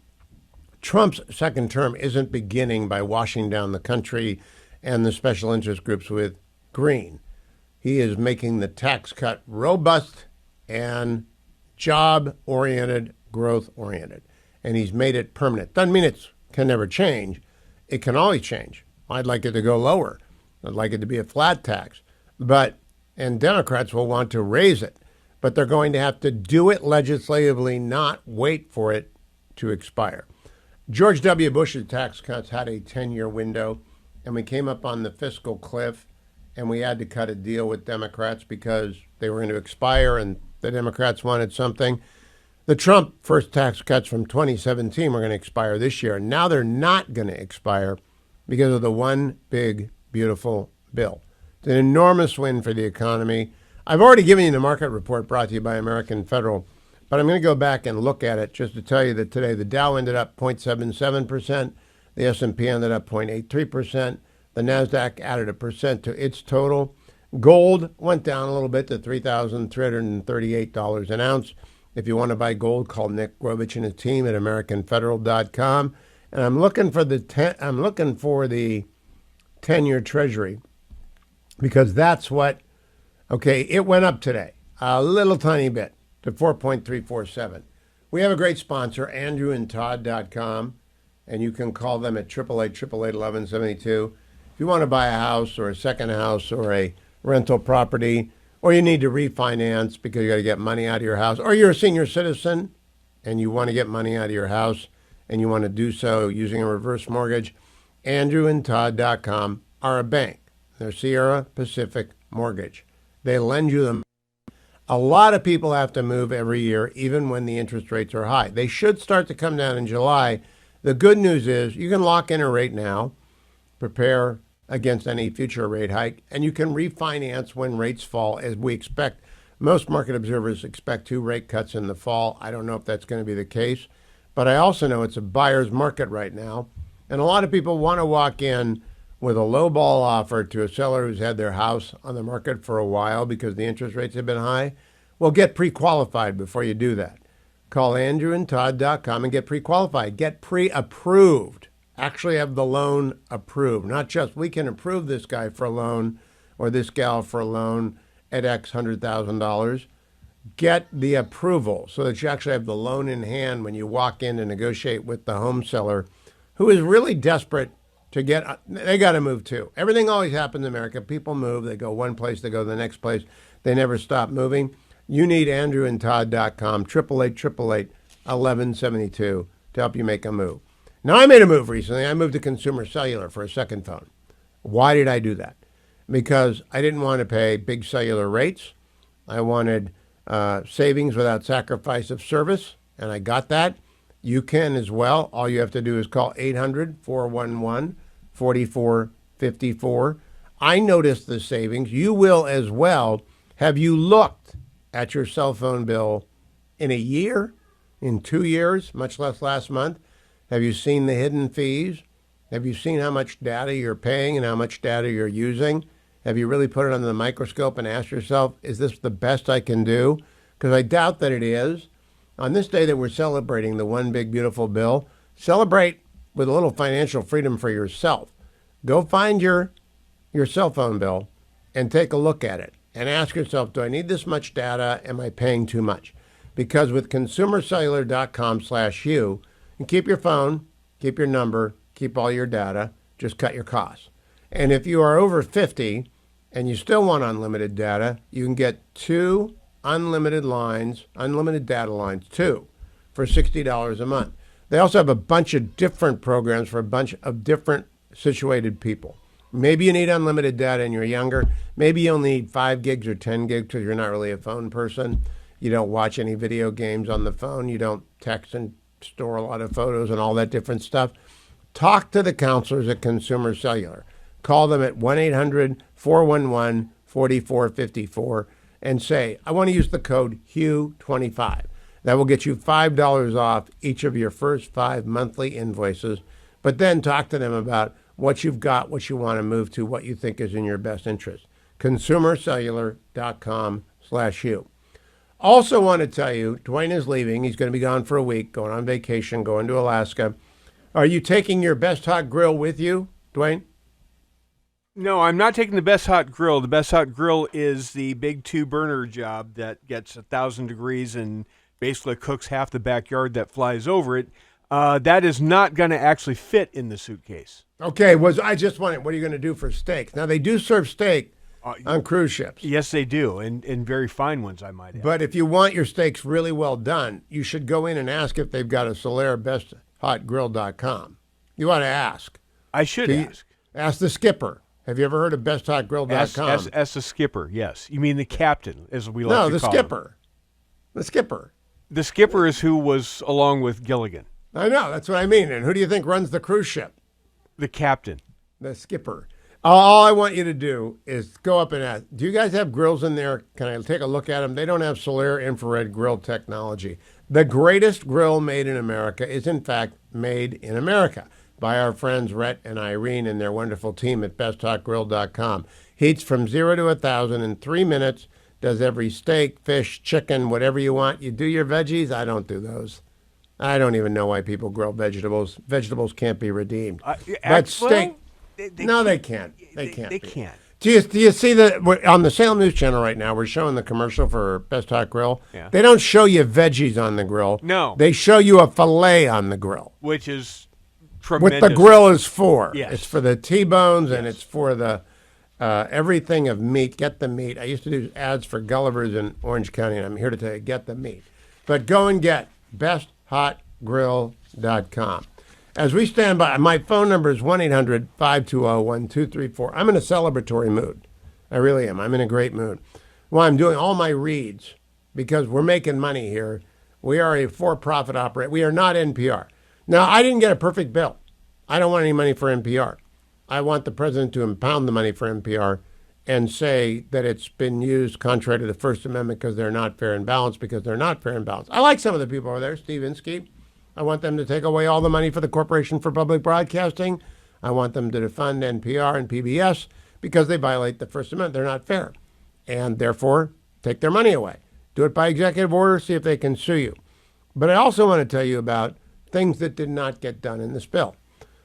Trump's second term isn't beginning by washing down the country and the special interest groups with green. He is making the tax cut robust and job-oriented, growth-oriented. And he's made it permanent. Doesn't mean it can never change. It can always change. I'd like it to go lower. I'd like it to be a flat tax. And Democrats will want to raise it. But they're going to have to do it legislatively, not wait for it to expire. George W. Bush's tax cuts had a 10-year window, and we came up on the fiscal cliff, and we had to cut a deal with Democrats because they were going to expire, and the Democrats wanted something. The Trump first tax cuts from 2017 were going to expire this year, and now they're not going to expire because of the One Big Beautiful Bill. It's an enormous win for the economy. I've already given you the market report brought to you by American Federal, but I'm going to go back and look at it just to tell you that today the Dow ended up 0.77%, the S&P ended up 0.83%, the NASDAQ added 1% to its total. Gold went down a little bit to $3,338 an ounce. If you want to buy gold, call Nick Grovich and his team at AmericanFederal.com. And I'm looking for the 10-year Treasury, because that's what. Okay, it went up today a little tiny bit to 4.347. We have a great sponsor, AndrewandTodd.com, and you can call them at 888-888-1172. If you want to buy a house or a second house or a rental property, or you need to refinance because you got to get money out of your house, or you're a senior citizen and you want to get money out of your house and you want to do so using a reverse mortgage, AndrewandTodd.com are a bank. They're Sierra Pacific Mortgage. They lend you them. A lot of people have to move every year, even when the interest rates are high. They should start to come down in July. The good news is you can lock in a rate now. prepare against any future rate hike, and you can refinance when rates fall, as we expect. Most market observers expect 2 rate cuts in the fall. I don't know if that's going to be the case, but I also know it's a buyer's market right now, and a lot of people want to walk in with a low ball offer to a seller who's had their house on the market for a while because the interest rates have been high. Well, get pre-qualified before you do that. Call andrewandtodd.com and get pre-qualified. Get pre-approved. Actually have the loan approved. Not just we can approve this guy for a loan or this gal for a loan at X $100,000. Get the approval so that you actually have the loan in hand when you walk in to negotiate with the home seller who is really desperate to get, they got to move too. Everything always happens in America. People move. They go one place, they go to the next place. They never stop moving. You need andrewandtodd.com, 888-888-1172 to help you make a move. Now, I made a move recently. I moved to Consumer Cellular for a second phone. Why did I do that? Because I didn't want to pay big cellular rates. I wanted savings without sacrifice of service, and I got that. You can as well. All you have to do is call 800-411-4454. I noticed the savings. You will as well. Have you looked at your cell phone bill in a year, in 2 years, much less last month? Have you seen the hidden fees? Have you seen how much data you're paying and how much data you're using? Have you really put it under the microscope and asked yourself, is this the best I can do? Because I doubt that it is. On this day that we're celebrating the one big beautiful bill, celebrate with a little financial freedom for yourself. Go find your cell phone bill and take a look at it and ask yourself, do I need this much data? Am I paying too much? Because with consumercellular.com/Hugh, you keep your phone, keep your number, keep all your data, just cut your costs. And if you are over 50 and you still want unlimited data, you can get 2 unlimited lines, unlimited data lines, 2 for $60 a month. They also have a bunch of different programs for a bunch of different situated people. Maybe you need unlimited data and you're younger. Maybe you'll need 5 gigs or 10 gigs because you're not really a phone person. You don't watch any video games on the phone. You don't text and store a lot of photos and all that different stuff. Talk to the counselors at Consumer Cellular. Call them at 1-800-411-4454 and say, I want to use the code HUGH25. That will get you $5 off each of your first 5 monthly invoices. But then talk to them about what you've got, what you want to move to, what you think is in your best interest. consumercellular.com/Hugh. Also want to tell you, Dwayne is leaving. He's going to be gone for a week, going on vacation, going to Alaska. Are you taking your Best Hot Grill with you, Dwayne? No, I'm not taking the Best Hot Grill. The Best Hot Grill is the big 2-burner job that gets 1,000 degrees and basically cooks half the backyard that flies over it. That is not going to actually fit in the suitcase. Okay, I just wanted, what are you going to do for steak? Now, they do serve steak on cruise ships. Yes, they do, and very fine ones, I might add. But if you want your steaks really well done, you should go in and ask if they've got a Solaire BestHotGrill.com. You ought to ask. I should ask. Ask the skipper. Have you ever heard of BestHotGrill.com? Ask the skipper, yes. You mean the captain, as we like to call him. No, the skipper. The skipper. The skipper is who was along with Gilligan. I know, that's what I mean. And who do you think runs the cruise ship? The captain. The skipper. All I want you to do is go up and ask, do you guys have grills in there? Can I take a look at them? They don't have Solaire infrared grill technology. The greatest grill made in America is, in fact, made in America by our friends Rhett and Irene and their wonderful team at BestHotGrill.com. Heats from 0 to 1,000 in 3 minutes, does every steak, fish, chicken, whatever you want. You do your veggies? I don't do those. I don't even know why people grill vegetables. Vegetables can't be redeemed. But steak, they can't. They can't. They can't. Do you see that on the Salem News Channel right now? We're showing the commercial for Best Hot Grill. Yeah. They don't show you veggies on the grill. No. They show you a fillet on the grill. Which is tremendous. What the grill is for. Yes. It's for the T-bones and it's for the everything of meat. Get the meat. I used to do ads for Gulliver's in Orange County, and I'm here to tell you, get the meat. But go and get BestHotGrill.com. As we stand by, my phone number is 1-800-520-1234. I'm in a celebratory mood. I really am. I'm in a great mood. Well, I'm doing all my reads because we're making money here. We are a for-profit operator. We are not NPR. Now, I didn't get a perfect bill. I don't want any money for NPR. I want the president to impound the money for NPR and say that it's been used contrary to the First Amendment because they're not fair and balanced, because they're not fair and balanced. I like some of the people over there, Steve Inskeep. I want them to take away all the money for the Corporation for Public Broadcasting. I want them to defund NPR and PBS because they violate the First Amendment. They're not fair. And therefore, take their money away. Do it by executive order, see if they can sue you. But I also want to tell you about things that did not get done in this bill.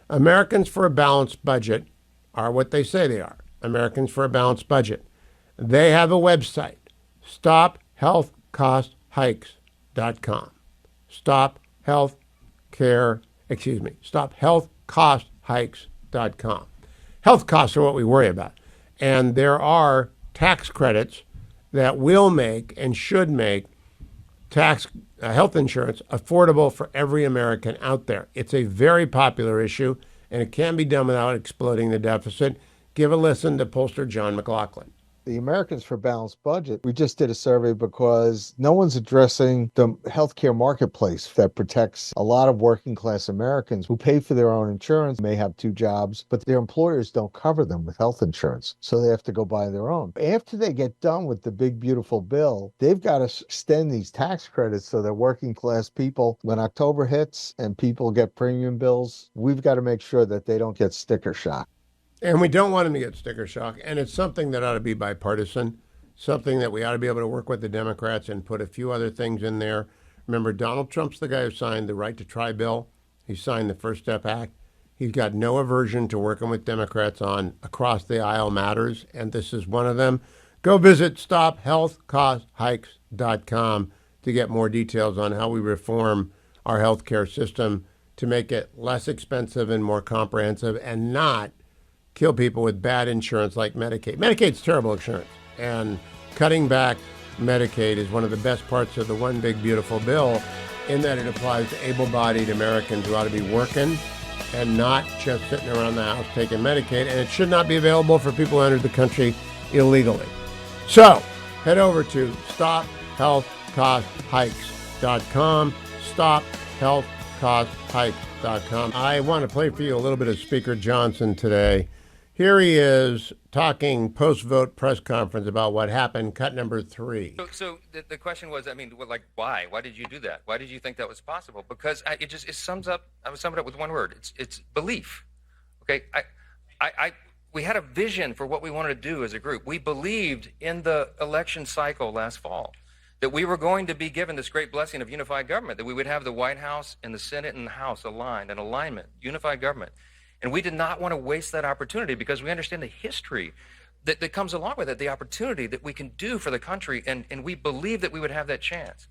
Americans for a Balanced Budget are what they say they are. Americans for a Balanced Budget. They have a website, StopHealthCostHikes.com. StopHealthCosthikes.com. Health costs are what we worry about. And there are tax credits that will make and should make health insurance affordable for every American out there. It's a very popular issue, and it can be done without exploding the deficit. Give a listen to pollster John McLaughlin. The Americans for Balanced Budget, we just did a survey because no one's addressing the healthcare marketplace that protects a lot of working class Americans who pay for their own insurance, may have two jobs, but their employers don't cover them with health insurance, so they have to go buy their own. After they get done with the big, beautiful bill, they've got to extend these tax credits so that working class people, when October hits and people get premium bills, we've got to make sure that they don't get sticker shock. And we don't want them to get sticker shock. And it's something that ought to be bipartisan, something that we ought to be able to work with the Democrats and put a few other things in there. Remember, Donald Trump's the guy who signed the Right to Try bill. He signed the First Step Act. He's got no aversion to working with Democrats on across-the-aisle matters, and this is one of them. Go visit StopHealthCostHikes.com to get more details on how we reform our health care system to make it less expensive and more comprehensive and not kill people with bad insurance like Medicaid. Medicaid's terrible insurance, and cutting back Medicaid is one of the best parts of the one big beautiful bill in that it applies to able-bodied Americans who ought to be working and not just sitting around the house taking Medicaid, and it should not be available for people who entered the country illegally. So head over to StopHealthCostHikes.com, StopHealthCostHikes.com. I want to play for you a little bit of Speaker Johnson today. Here he is talking post-vote press conference about what happened, cut number 3. So the question was, why? Why did you do that? Why did you think that was possible? Because I would sum it up with one word. It's belief. Okay, we had a vision for what we wanted to do as a group. We believed in the election cycle last fall that we were going to be given this great blessing of unified government, that we would have the White House and the Senate and the House aligned, in alignment, unified government. And we did not want to waste that opportunity because we understand the history that comes along with it, the opportunity that we can do for the country, and we believe that we would have that chance.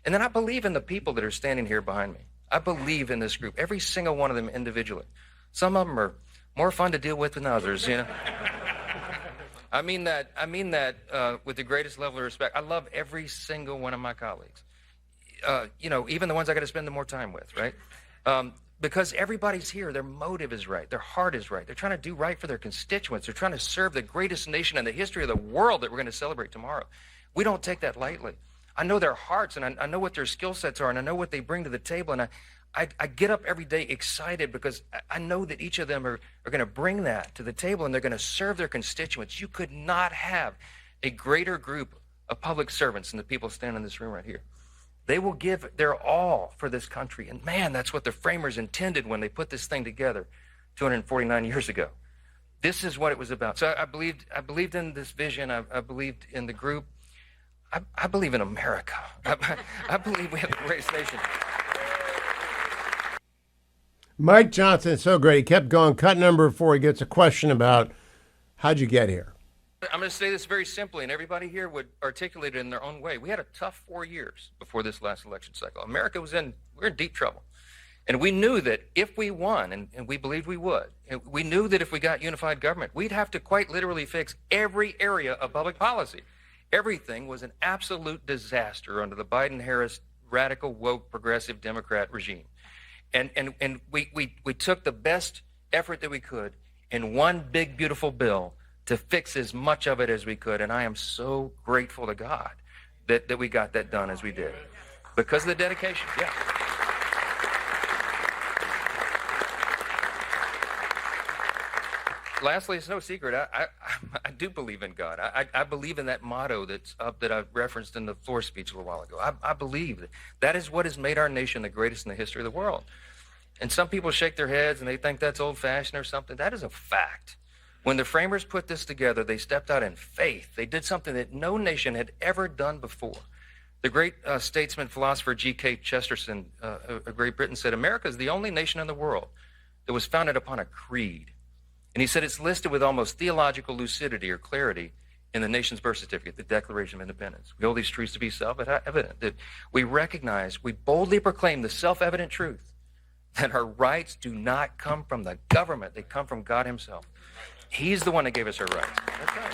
And then I believe in the people that are standing here behind me. I believe in this group, every single one of them individually. Some of them are more fun to deal with than others, you know. I mean that with the greatest level of respect. I love every single one of my colleagues. Even the ones I got to spend the more time with, right? Because everybody's here, their motive is right, their heart is right. They're trying to do right for their constituents. They're trying to serve the greatest nation in the history of the world that we're going to celebrate tomorrow. We don't take that lightly. I know their hearts, and I know what their skill sets are, and I know what they bring to the table, and I get up every day excited because I know that each of them are going to bring that to the table, and they're going to serve their constituents. You could not have a greater group of public servants than the people standing in this room right here. They will give their all for this country. And man, that's what the framers intended when they put this thing together 249 years ago. This is what it was about. So I believed in this vision. I believed in the group. I believe in America. I believe we have the greatest nation. Mike Johnson is so great. He kept going. Cut number 4, he gets a question about how'd you get here? I'm going to say this very simply, and everybody here would articulate it in their own way. We had a tough 4 years before this last election cycle. America we're in deep trouble. And we knew that if we won, and we believed we would, and we knew that if we got unified government, we'd have to quite literally fix every area of public policy. Everything was an absolute disaster under the Biden-Harris radical, woke, progressive Democrat regime. And we took the best effort that we could in one big, beautiful bill to fix as much of it as we could. And I am so grateful to God that we got that done as we did. Because of the dedication, yeah. lastly, it's no secret. I do believe in God. I believe in that motto that's up that I referenced in the floor speech a little while ago. I believe that is what has made our nation the greatest in the history of the world. And some people shake their heads and they think that's old-fashioned or something. That is a fact. When the framers put this together, they stepped out in faith. They did something that no nation had ever done before. The great statesman, philosopher G.K. Chesterton of Great Britain said, America is the only nation in the world that was founded upon a creed. And he said it's listed with almost theological lucidity or clarity in the nation's birth certificate, the Declaration of Independence. We hold these truths to be self-evident, that we recognize, we boldly proclaim the self-evident truth that our rights do not come from the government. They come from God himself. He's the one that gave us our rights. That's right.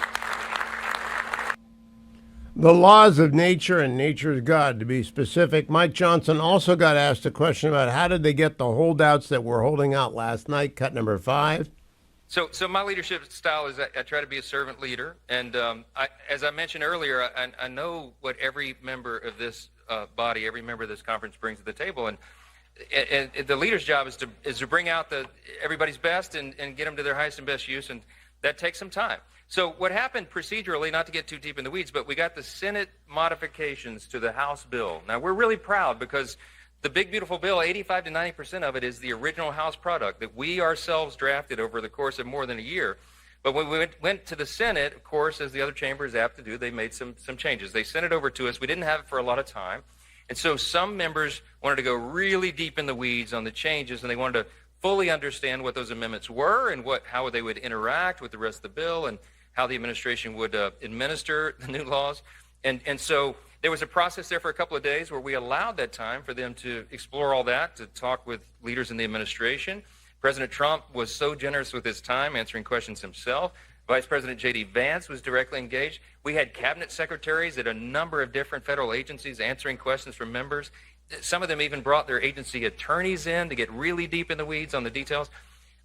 The laws of nature and nature's God, to be specific. Mike Johnson also got asked a question about how did they get the holdouts that were holding out last night, cut number 5. So my leadership style is I try to be a servant leader. And as I mentioned earlier, I know what every member of this body, every member of this conference brings to the table. And the leader's job is to bring out everybody's best and get them to their highest and best use, and that takes some time. So what happened procedurally, not to get too deep in the weeds, but we got the Senate modifications to the House bill. Now we're really proud because the big beautiful bill, 85 to 90% of it is the original House product that we ourselves drafted over the course of more than a year. But when we went to the Senate, of course, as the other chamber is apt to do, they made some changes. They sent it over to us. We didn't have it for a lot of time. And so some members wanted to go really deep in the weeds on the changes, and they wanted to fully understand what those amendments were and how they would interact with the rest of the bill and how the administration would administer the new laws. And so there was a process there for a couple of days where we allowed that time for them to explore all that, to talk with leaders in the administration. President Trump was so generous with his time answering questions himself. Vice President J.D. Vance was directly engaged. We had cabinet secretaries at a number of different federal agencies answering questions from members. Some of them even brought their agency attorneys in to get really deep in the weeds on the details.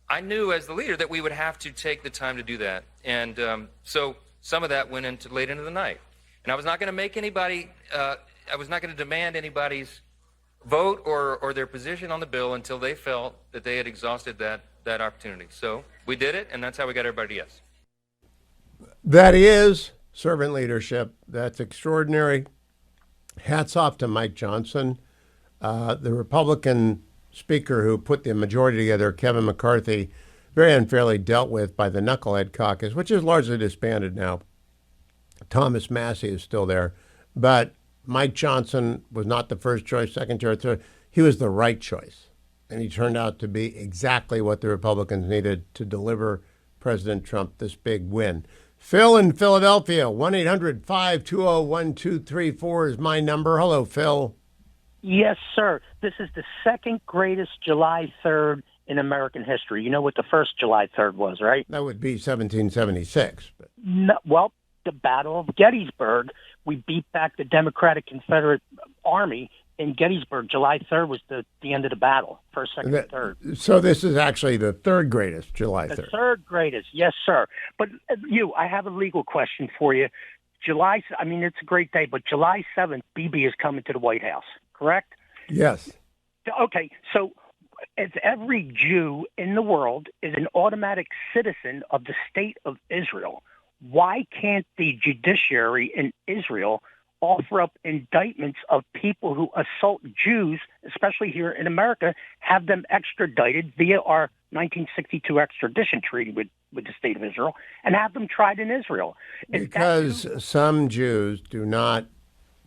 I knew as the leader that we would have to take the time to do that. And so some of that went into late into the night. And I was not going to make anybody, I was not going to demand anybody's vote or their position on the bill until they felt that they had exhausted that opportunity. So we did it, and that's how we got everybody to yes. That is servant leadership. That's extraordinary. Hats off to Mike Johnson. The Republican speaker who put the majority together, Kevin McCarthy, very unfairly dealt with by the Knucklehead Caucus, which is largely disbanded now. Thomas Massey is still there. But Mike Johnson was not the first choice, second choice, third. He was the right choice. And he turned out to be exactly what the Republicans needed to deliver President Trump this big win. Phil in Philadelphia, 1-800-520-1234 is my number. Hello, Phil. Yes, sir. This is the second greatest July 3rd in American history. You know what the first July 3rd was, right? That would be 1776. No, well, the Battle of Gettysburg. We beat back the Democratic Confederate Army in Gettysburg. July 3rd was the end of the battle, first, second, and third. So this is actually the third greatest July 3rd. The third greatest, yes, sir. But I have a legal question for you. It's a great day, but July 7th, Bibi is coming to the White House, correct? Yes. Okay, so as every Jew in the world is an automatic citizen of the state of Israel, why can't the judiciary in Israel offer up indictments of people who assault Jews, especially here in America, have them extradited via our 1962 extradition treaty with the state of Israel, and have them tried in Israel? Because some Jews do not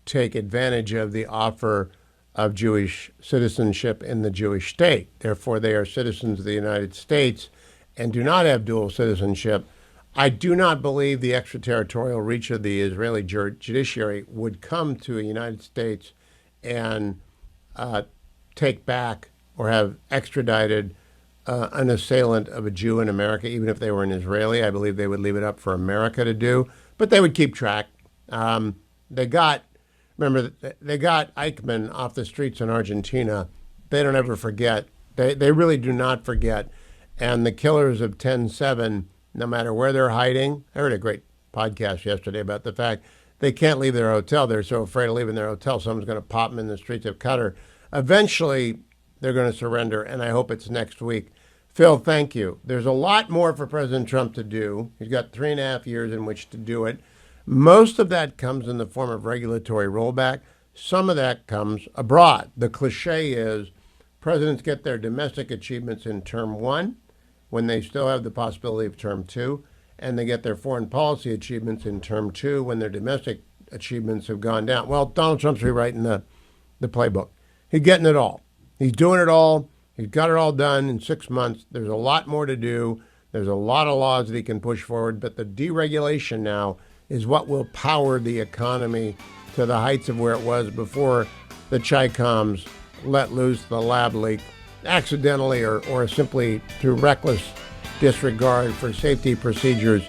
take advantage of the offer of Jewish citizenship in the Jewish state. Therefore, they are citizens of the United States and do not have dual citizenship. I do not believe the extraterritorial reach of the Israeli judiciary would come to the United States and take back or have extradited an assailant of a Jew in America, even if they were an Israeli. I believe they would leave it up for America to do, but they would keep track. They got Eichmann off the streets in Argentina. They don't ever forget. They really do not forget. And the killers of 10/7, no matter where they're hiding. I heard a great podcast yesterday about the fact they can't leave their hotel. They're so afraid of leaving their hotel, someone's going to pop them in the streets of Qatar. Eventually, they're going to surrender, and I hope it's next week. Phil, thank you. There's a lot more for President Trump to do. He's got 3.5 years in which to do it. Most of that comes in the form of regulatory rollback. Some of that comes abroad. The cliche is presidents get their domestic achievements in term one when they still have the possibility of term two, and they get their foreign policy achievements in term two when their domestic achievements have gone down. Well, Donald Trump's rewriting the playbook. He's getting it all. He's doing it all. He's got it all done in 6 months. There's a lot more to do. There's a lot of laws that he can push forward, but the deregulation now is what will power the economy to the heights of where it was before the Chi-Coms let loose the lab leak accidentally or simply through reckless disregard for safety procedures.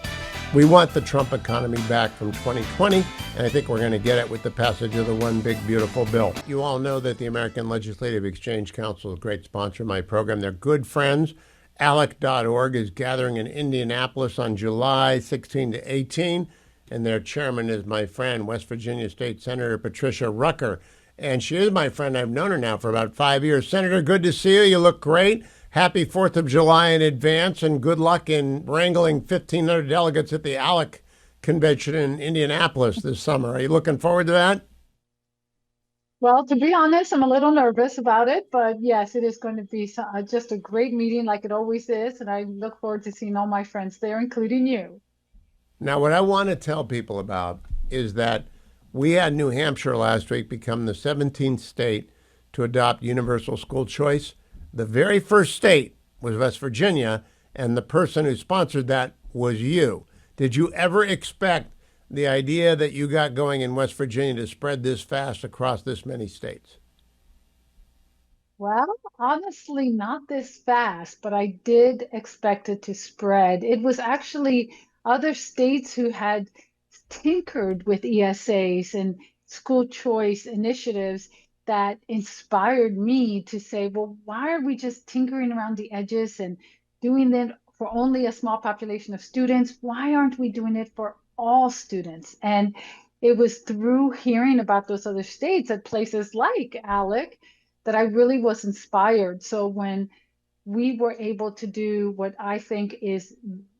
We want the Trump economy back from 2020, and I think we're going to get it with the passage of the One Big Beautiful Bill. You all know that the American Legislative Exchange Council is a great sponsor of my program. They're good friends. ALEC.org is gathering in Indianapolis on July 16 to 18, and their chairman is my friend, West Virginia State Senator Patricia Rucker. And she is my friend. I've known her now for about 5 years. Senator, good to see you. You look great. Happy 4th of July in advance, and good luck in wrangling 1,500 delegates at the ALEC convention in Indianapolis this summer. Are you looking forward to that? Well, to be honest, I'm a little nervous about it, but yes, it is going to be just a great meeting like it always is, and I look forward to seeing all my friends there, including you. Now, what I want to tell people about is that we had New Hampshire last week become the 17th state to adopt universal school choice. The very first state was West Virginia, and the person who sponsored that was you. Did you ever expect the idea that you got going in West Virginia to spread this fast across this many states? Well, honestly, not this fast, but I did expect it to spread. It was actually other states who had tinkered with ESAs and school choice initiatives that inspired me to say, well, why are we just tinkering around the edges and doing it for only a small population of students? Why aren't we doing it for all students? And it was through hearing about those other states at places like ALEC that I really was inspired. So when we were able to do what I think is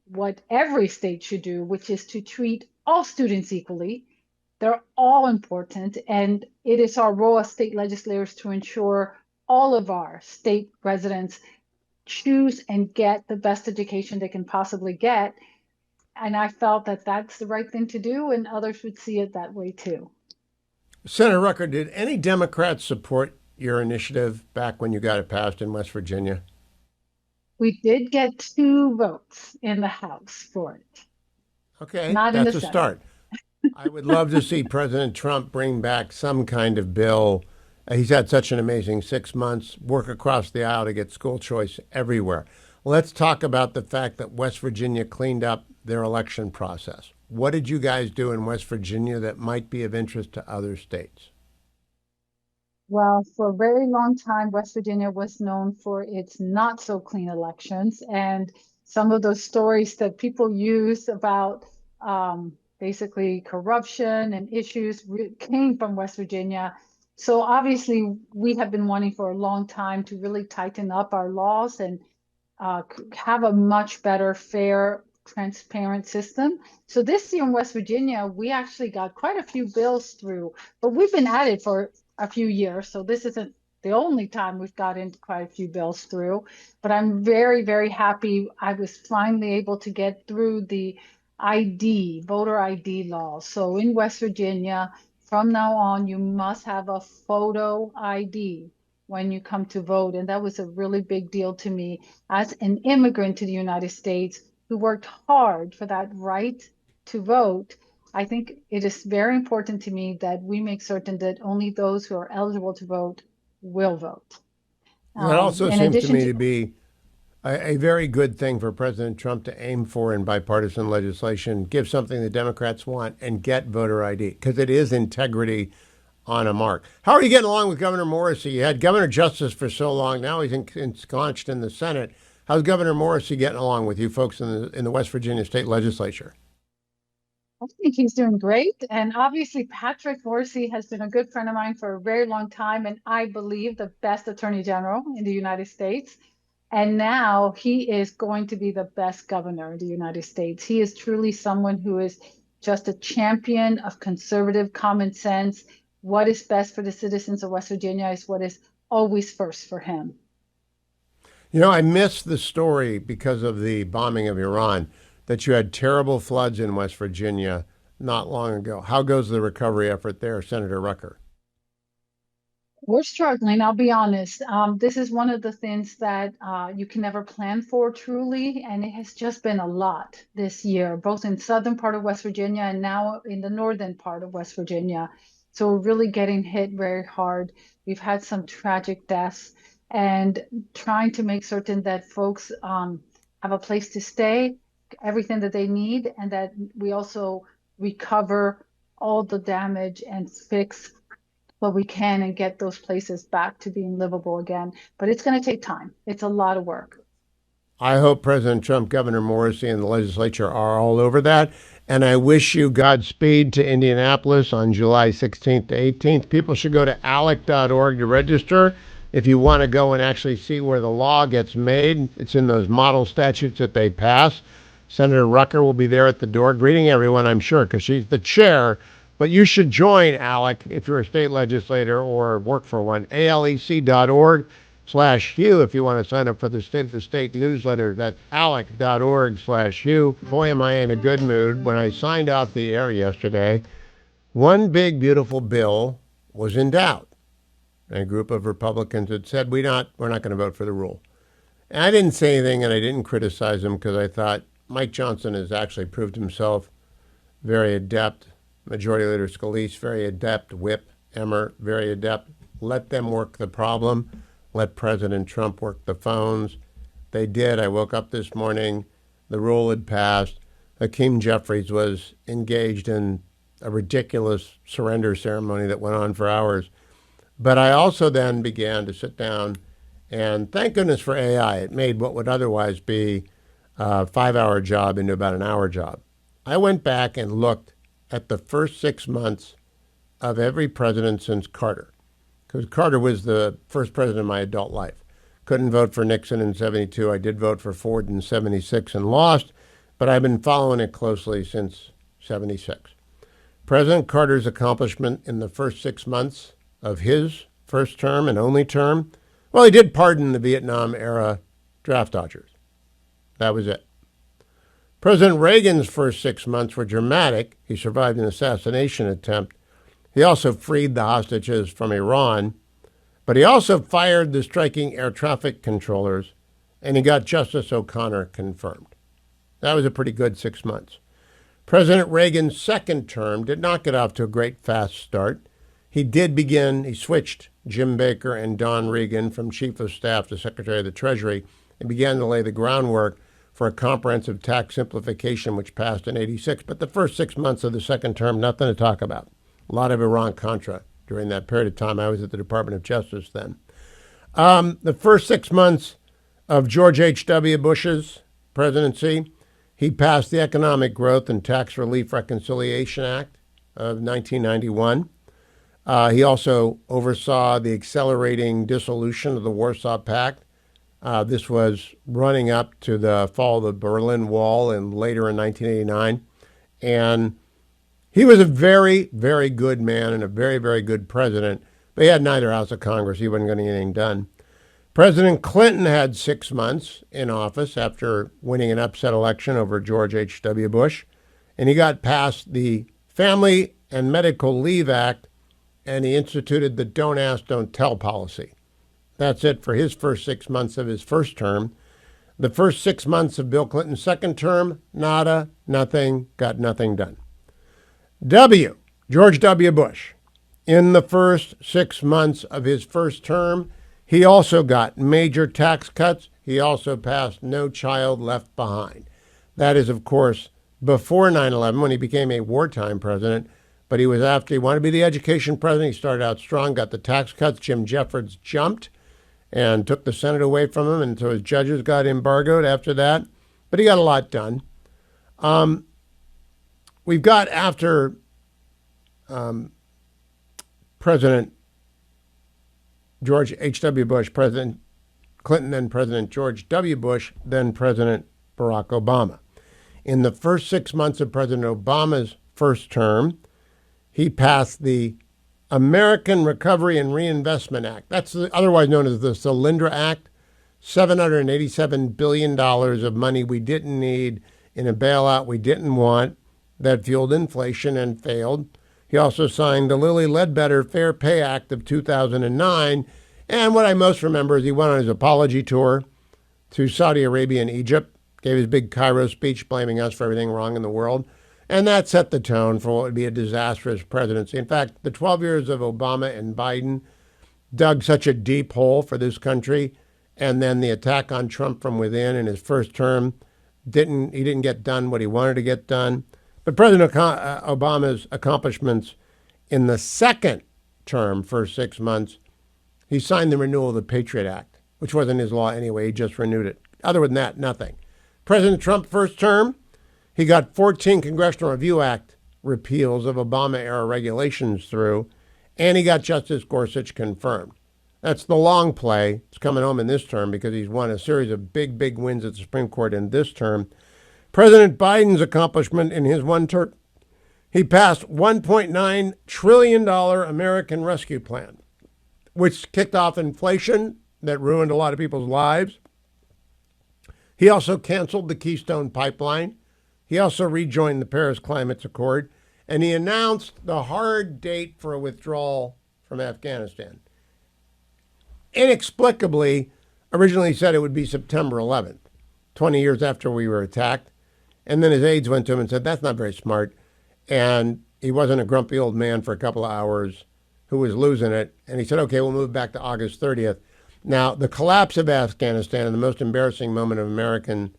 what every state should do, which is to treat all students equally, they're all important, and it is our role as state legislators to ensure all of our state residents choose and get the best education they can possibly get. And I felt that that's the right thing to do, and others would see it that way too. Senator Rucker, did any Democrats support your initiative back when you got it passed in West Virginia? We did get 2 votes in the House for it. Okay, not that's in the a Senate. start. I would love to see President Trump bring back some kind of bill. He's had such an amazing 6 months, work across the aisle to get school choice everywhere. Let's talk about the fact that West Virginia cleaned up their election process. What did you guys do in West Virginia that might be of interest to other states? Well, for a very long time, West Virginia was known for its not so clean elections. And some of those stories that people use about basically corruption and issues came from West Virginia. So obviously, we have been wanting for a long time to really tighten up our laws and have a much better, fair, transparent system. So this year in West Virginia, we actually got quite a few bills through, but we've been at it for a few years. So this isn't the only time we've gotten quite a few bills through, but I'm very, very happy. I was finally able to get through the voter ID law. So in West Virginia, from now on, you must have a photo ID when you come to vote. And that was a really big deal to me as an immigrant to the United States who worked hard for that right to vote. I think it is very important to me that we make certain that only those who are eligible to vote will vote. That also seems to me to be a very good thing for President Trump to aim for in bipartisan legislation, give something the Democrats want and get voter ID, because it is integrity on a mark. How are you getting along with Governor Morrissey? You had Governor Justice for so long. Now he's ensconced in the Senate. How's Governor Morrissey getting along with you folks in the West Virginia state legislature? I think he's doing great. And obviously, Patrick Morrissey has been a good friend of mine for a very long time, and I believe the best attorney general in the United States. And now he is going to be the best governor of the United States. He is truly someone who is just a champion of conservative common sense. What is best for the citizens of West Virginia is what is always first for him. You know, I missed the story because of the bombing of Iran that you had terrible floods in West Virginia not long ago. How goes the recovery effort there, Senator Rucker? We're struggling, I'll be honest. This is one of the things that you can never plan for truly, and it has just been a lot this year, both in southern part of West Virginia and now in the northern part of West Virginia. So we're really getting hit very hard. We've had some tragic deaths, and trying to make certain that folks have a place to stay, everything that they need, and that we also recover all the damage and fix what we can and get those places back to being livable again. But it's going to take time. It's a lot of work. I hope President Trump, Governor Morrissey, and the legislature are all over that. And I wish you Godspeed to Indianapolis on July 16th to 18th. People should go to alec.org to register if you want to go and actually see where the law gets made. It's in those model statutes that they pass. Senator Rucker will be there at the door greeting everyone, I'm sure, because she's the chair. But you should join ALEC if you're a state legislator or work for one. alec.org/Hugh if you want to sign up for the State of the State newsletter. That's alec.org/Hugh. Boy, am I in a good mood. When I signed out the air yesterday, one big, beautiful bill was in doubt. A group of Republicans had said, we're not going to vote for the rule. And I didn't say anything, and I didn't criticize him because I thought Mike Johnson has actually proved himself very adept. Majority Leader Scalise, very adept. Whip Emmer, very adept. Let them work the problem. Let President Trump work the phones. They did. I woke up this morning. The rule had passed. Hakeem Jeffries was engaged in a ridiculous surrender ceremony that went on for hours. But I also then began to sit down, and thank goodness for AI. It made what would otherwise be a 5-hour job into about an hour job. I went back and looked at the first 6 months of every president since Carter, because Carter was the first president of my adult life. Couldn't vote for Nixon in 72. I did vote for Ford in 76 and lost, but I've been following it closely since 76. President Carter's accomplishment in the first 6 months of his first term and only term, well, he did pardon the Vietnam-era draft dodgers. That was it. President Reagan's first 6 months were dramatic. He survived an assassination attempt. He also freed the hostages from Iran, but he also fired the striking air traffic controllers, and he got Justice O'Connor confirmed. That was a pretty good 6 months. President Reagan's second term did not get off to a great fast start. He switched Jim Baker and Don Regan from Chief of Staff to Secretary of the Treasury and began to lay the groundwork for a comprehensive tax simplification, which passed in 86. But the first 6 months of the second term, nothing to talk about. A lot of Iran-Contra during that period of time. I was at the Department of Justice then. The first 6 months of George H.W. Bush's presidency, he passed the Economic Growth and Tax Relief Reconciliation Act of 1991. He also oversaw the accelerating dissolution of the Warsaw Pact. This was running up to the fall of the Berlin Wall and later in 1989. And he was a very, very good man and a very, very good president, but he had neither house of Congress. He wasn't getting anything done. President Clinton had 6 months in office after winning an upset election over George H.W. Bush, and he got past the Family and Medical Leave Act, and he instituted the Don't Ask, Don't Tell policy. That's it for his first 6 months of his first term. The first 6 months of Bill Clinton's second term, nada, nothing, got nothing done. George W. Bush, in the first 6 months of his first term, he also got major tax cuts. He also passed No Child Left Behind. That is, of course, before 9/11 when he became a wartime president, but he wanted to be the education president. He started out strong, got the tax cuts. Jim Jeffords jumped and took the Senate away from him, and so his judges got embargoed after that. But he got a lot done. We've got, after President George H.W. Bush, President Clinton, then President George W. Bush, then President Barack Obama. In the first 6 months of President Obama's first term, he passed the American Recovery and Reinvestment Act. That's otherwise known as the Solyndra Act. $787 billion of money we didn't need in a bailout we didn't want that fueled inflation and failed. He also signed the Lilly Ledbetter Fair Pay Act of 2009. And what I most remember is he went on his apology tour to Saudi Arabia and Egypt, gave his big Cairo speech blaming us for everything wrong in the world. And that set the tone for what would be a disastrous presidency. In fact, the 12 years of Obama and Biden dug such a deep hole for this country. And then the attack on Trump from within in his first term, he didn't get done what he wanted to get done. But President Obama's accomplishments in the second term, first 6 months, he signed the renewal of the Patriot Act, which wasn't his law anyway. He just renewed it. Other than that, nothing. President Trump, first term, he got 14 Congressional Review Act repeals of Obama-era regulations through, and he got Justice Gorsuch confirmed. That's the long play. It's coming home in this term because he's won a series of big, big wins at the Supreme Court in this term. President Biden's accomplishment in his one term, he passed $1.9 trillion American Rescue Plan, which kicked off inflation that ruined a lot of people's lives. He also canceled the Keystone Pipeline. He also rejoined the Paris Climate Accord, and he announced the hard date for a withdrawal from Afghanistan. Inexplicably, originally said it would be September 11th, 20 years after we were attacked. And then his aides went to him and said, that's not very smart. And he wasn't a grumpy old man for a couple of hours who was losing it. And he said, okay, we'll move back to August 30th. Now, the collapse of Afghanistan and the most embarrassing moment of American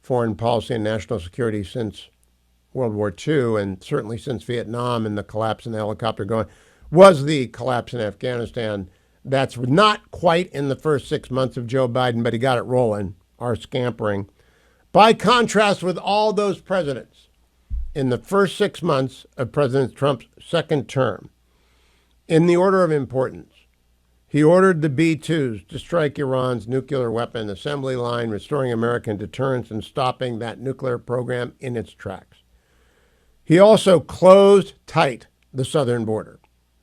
foreign policy and national security since World War II, and certainly since Vietnam and the collapse in the helicopter going, was the collapse in Afghanistan. That's not quite in the first 6 months of Joe Biden, but he got it rolling, our scampering. By contrast with all those presidents, in the first 6 months of President Trump's second term, in the order of importance, he ordered the B-2s to strike Iran's nuclear weapon assembly line, restoring American deterrence and stopping that nuclear program in its tracks. He also closed tight the southern border,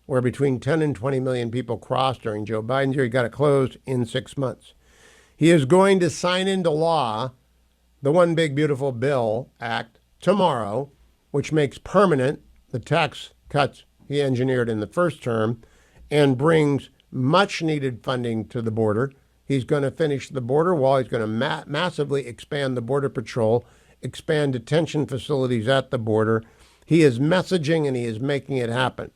where between 10 and 20 million people crossed during Joe Biden's year. He got it closed in 6 months. He is going to sign into law the One Big Beautiful Bill Act tomorrow, which makes permanent the tax cuts he engineered in the first term and brings much needed funding to the border. He's going to finish the border wall. He's going to massively expand the Border Patrol, expand detention facilities at the border. He is messaging and he is making it happen.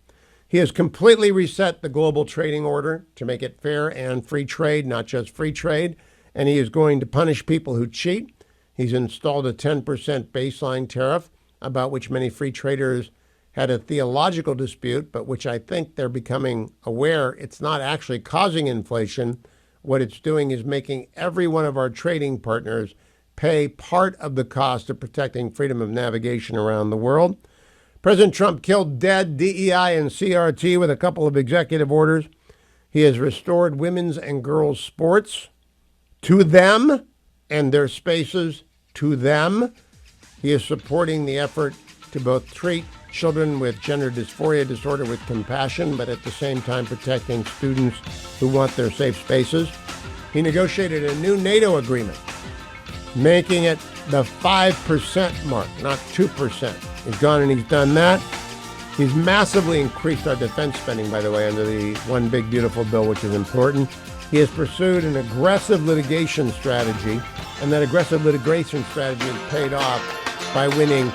He has completely reset the global trading order to make it fair and free trade, not just free trade. And he is going to punish people who cheat. He's installed a 10% baseline tariff about which many free traders had a theological dispute, but which I think they're becoming aware it's not actually causing inflation. What it's doing is making every one of our trading partners pay part of the cost of protecting freedom of navigation around the world. President Trump killed dead DEI and CRT with a couple of executive orders. He has restored women's and girls' sports to them and their spaces to them. He is supporting the effort to both treat children with gender dysphoria disorder with compassion, but at the same time protecting students who want their safe spaces. He negotiated a new NATO agreement, making it the 5% mark, not 2%. He's gone and he's done that. He's massively increased our defense spending, by the way, under the One Big Beautiful Bill, which is important. He has pursued an aggressive litigation strategy, and that aggressive litigation strategy has paid off by winning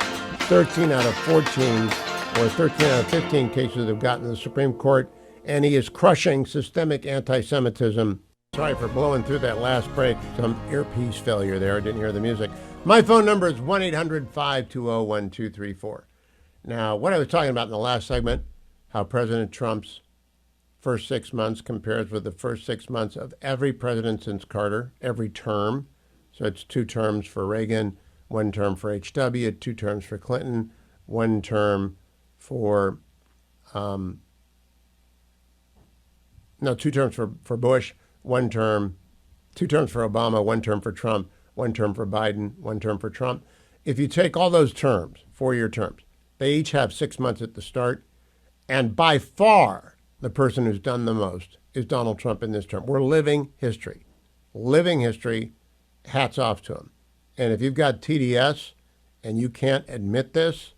13 out of 14 or 13 out of 15 cases that have gotten to the Supreme Court, and he is crushing systemic anti-Semitism. Sorry for blowing through that last break. Some earpiece failure there. I didn't hear the music. My phone number is 1-800-520-1234. Now, what I was talking about in the last segment, how President Trump's first 6 months compares with the first 6 months of every president since Carter, every term. So it's 2 terms for Reagan, 1 term for H.W., 2 terms for Clinton, 1 term for, 2 terms for Bush, 1 term 2 terms for Obama, 1 term for Trump, 1 term for Biden, 1 term for Trump. If you take all those terms, 4-year terms, they each have 6 months at the start. And by far, the person who's done the most is Donald Trump in this term. We're living history. Living history. Hats off to him. And if you've got TDS and you can't admit this,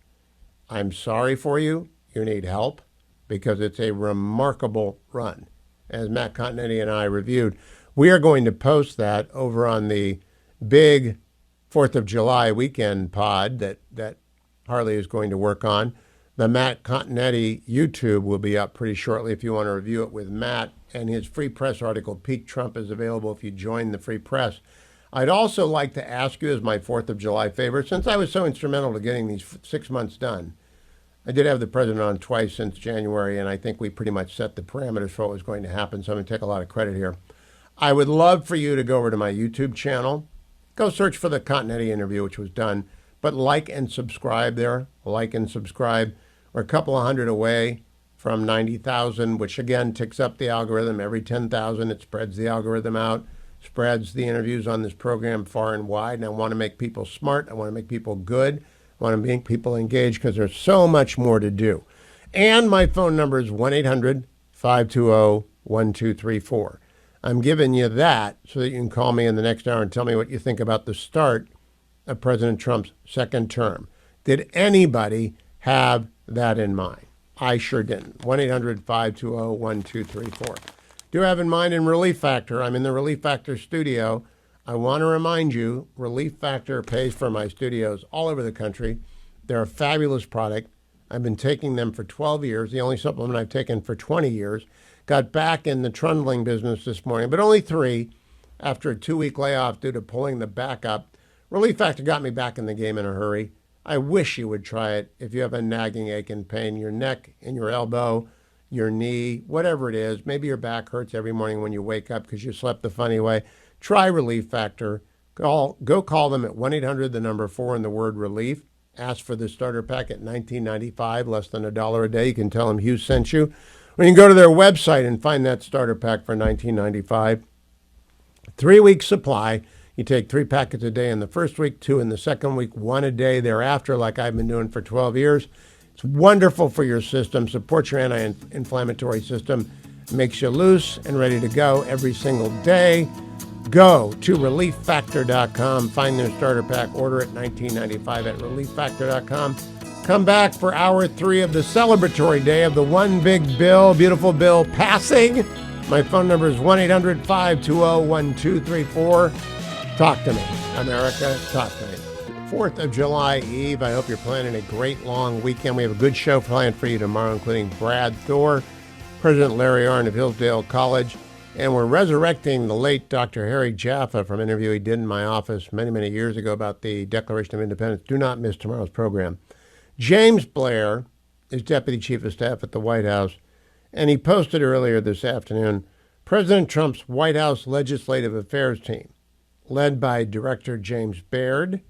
I'm sorry for you. You need help because it's a remarkable run. As Matt Continetti and I reviewed, we are going to post that over on the big 4th of July weekend pod that Harley is going to work on. The Matt Continetti YouTube will be up pretty shortly if you want to review it with Matt. And his Free Press article, Peak Trump, is available if you join the Free Press. I'd also like to ask you as my 4th of July favor, since I was so instrumental to getting these 6 months done, I did have the president on twice since January, and I think we pretty much set the parameters for what was going to happen, so I'm going to take a lot of credit here. I would love for you to go over to my YouTube channel. Go search for the Continetti interview, which was done, but like and subscribe there. Like and subscribe. We're a couple of hundred away from 90,000, which again ticks up the algorithm. Every 10,000, it spreads the algorithm out, spreads the interviews on this program far and wide. And I want to make people smart. I want to make people good. I want to make people engaged because there's so much more to do. And my phone number is 1-800-520-1234. I'm giving you that so that you can call me in the next hour and tell me what you think about the start of President Trump's second term. Did anybody have that in mind? I sure didn't. 1-800-520-1234. Do have in mind in Relief Factor. I'm in the Relief Factor studio. I want to remind you, Relief Factor pays for my studios all over the country. They're a fabulous product. I've been taking them for 12 years, the only supplement I've taken for 20 years. Got back in the trundling business this morning, but only 3 after a 2-week layoff due to pulling the back up. Relief Factor got me back in the game in a hurry. I wish you would try it if you have a nagging ache and pain, your neck and your elbow, your knee, whatever it is. Maybe your back hurts every morning when you wake up because you slept the funny way. Try Relief Factor. Go call them at 1-800, the number 4 and the word relief. Ask for the starter pack at $19.95, less than $1 a day. You can tell them Hugh sent you. Or you can go to their website and find that starter pack for $19.95. 3-week supply. You take 3 packets a day in the first week, 2 in the second week, 1 a day thereafter, like I've been doing for 12 years. It's wonderful for your system, supports your anti-inflammatory system, makes you loose and ready to go every single day. Go to relieffactor.com, find their starter pack, order it $19.95 at relieffactor.com. Come back for hour 3 of the celebratory day of the one big bill, beautiful bill, passing. My phone number is 1-800-520-1234. Talk to me, America. Talk to me. 4th of July Eve. I hope you're planning a great long weekend. We have a good show planned for you tomorrow, including Brad Thor, President Larry Arnn of Hillsdale College, and we're resurrecting the late Dr. Harry Jaffa from an interview he did in my office many, many years ago about the Declaration of Independence. Do not miss tomorrow's program. James Blair is Deputy Chief of Staff at the White House, and he posted earlier this afternoon, President Trump's White House Legislative Affairs team, led by Director James Baird,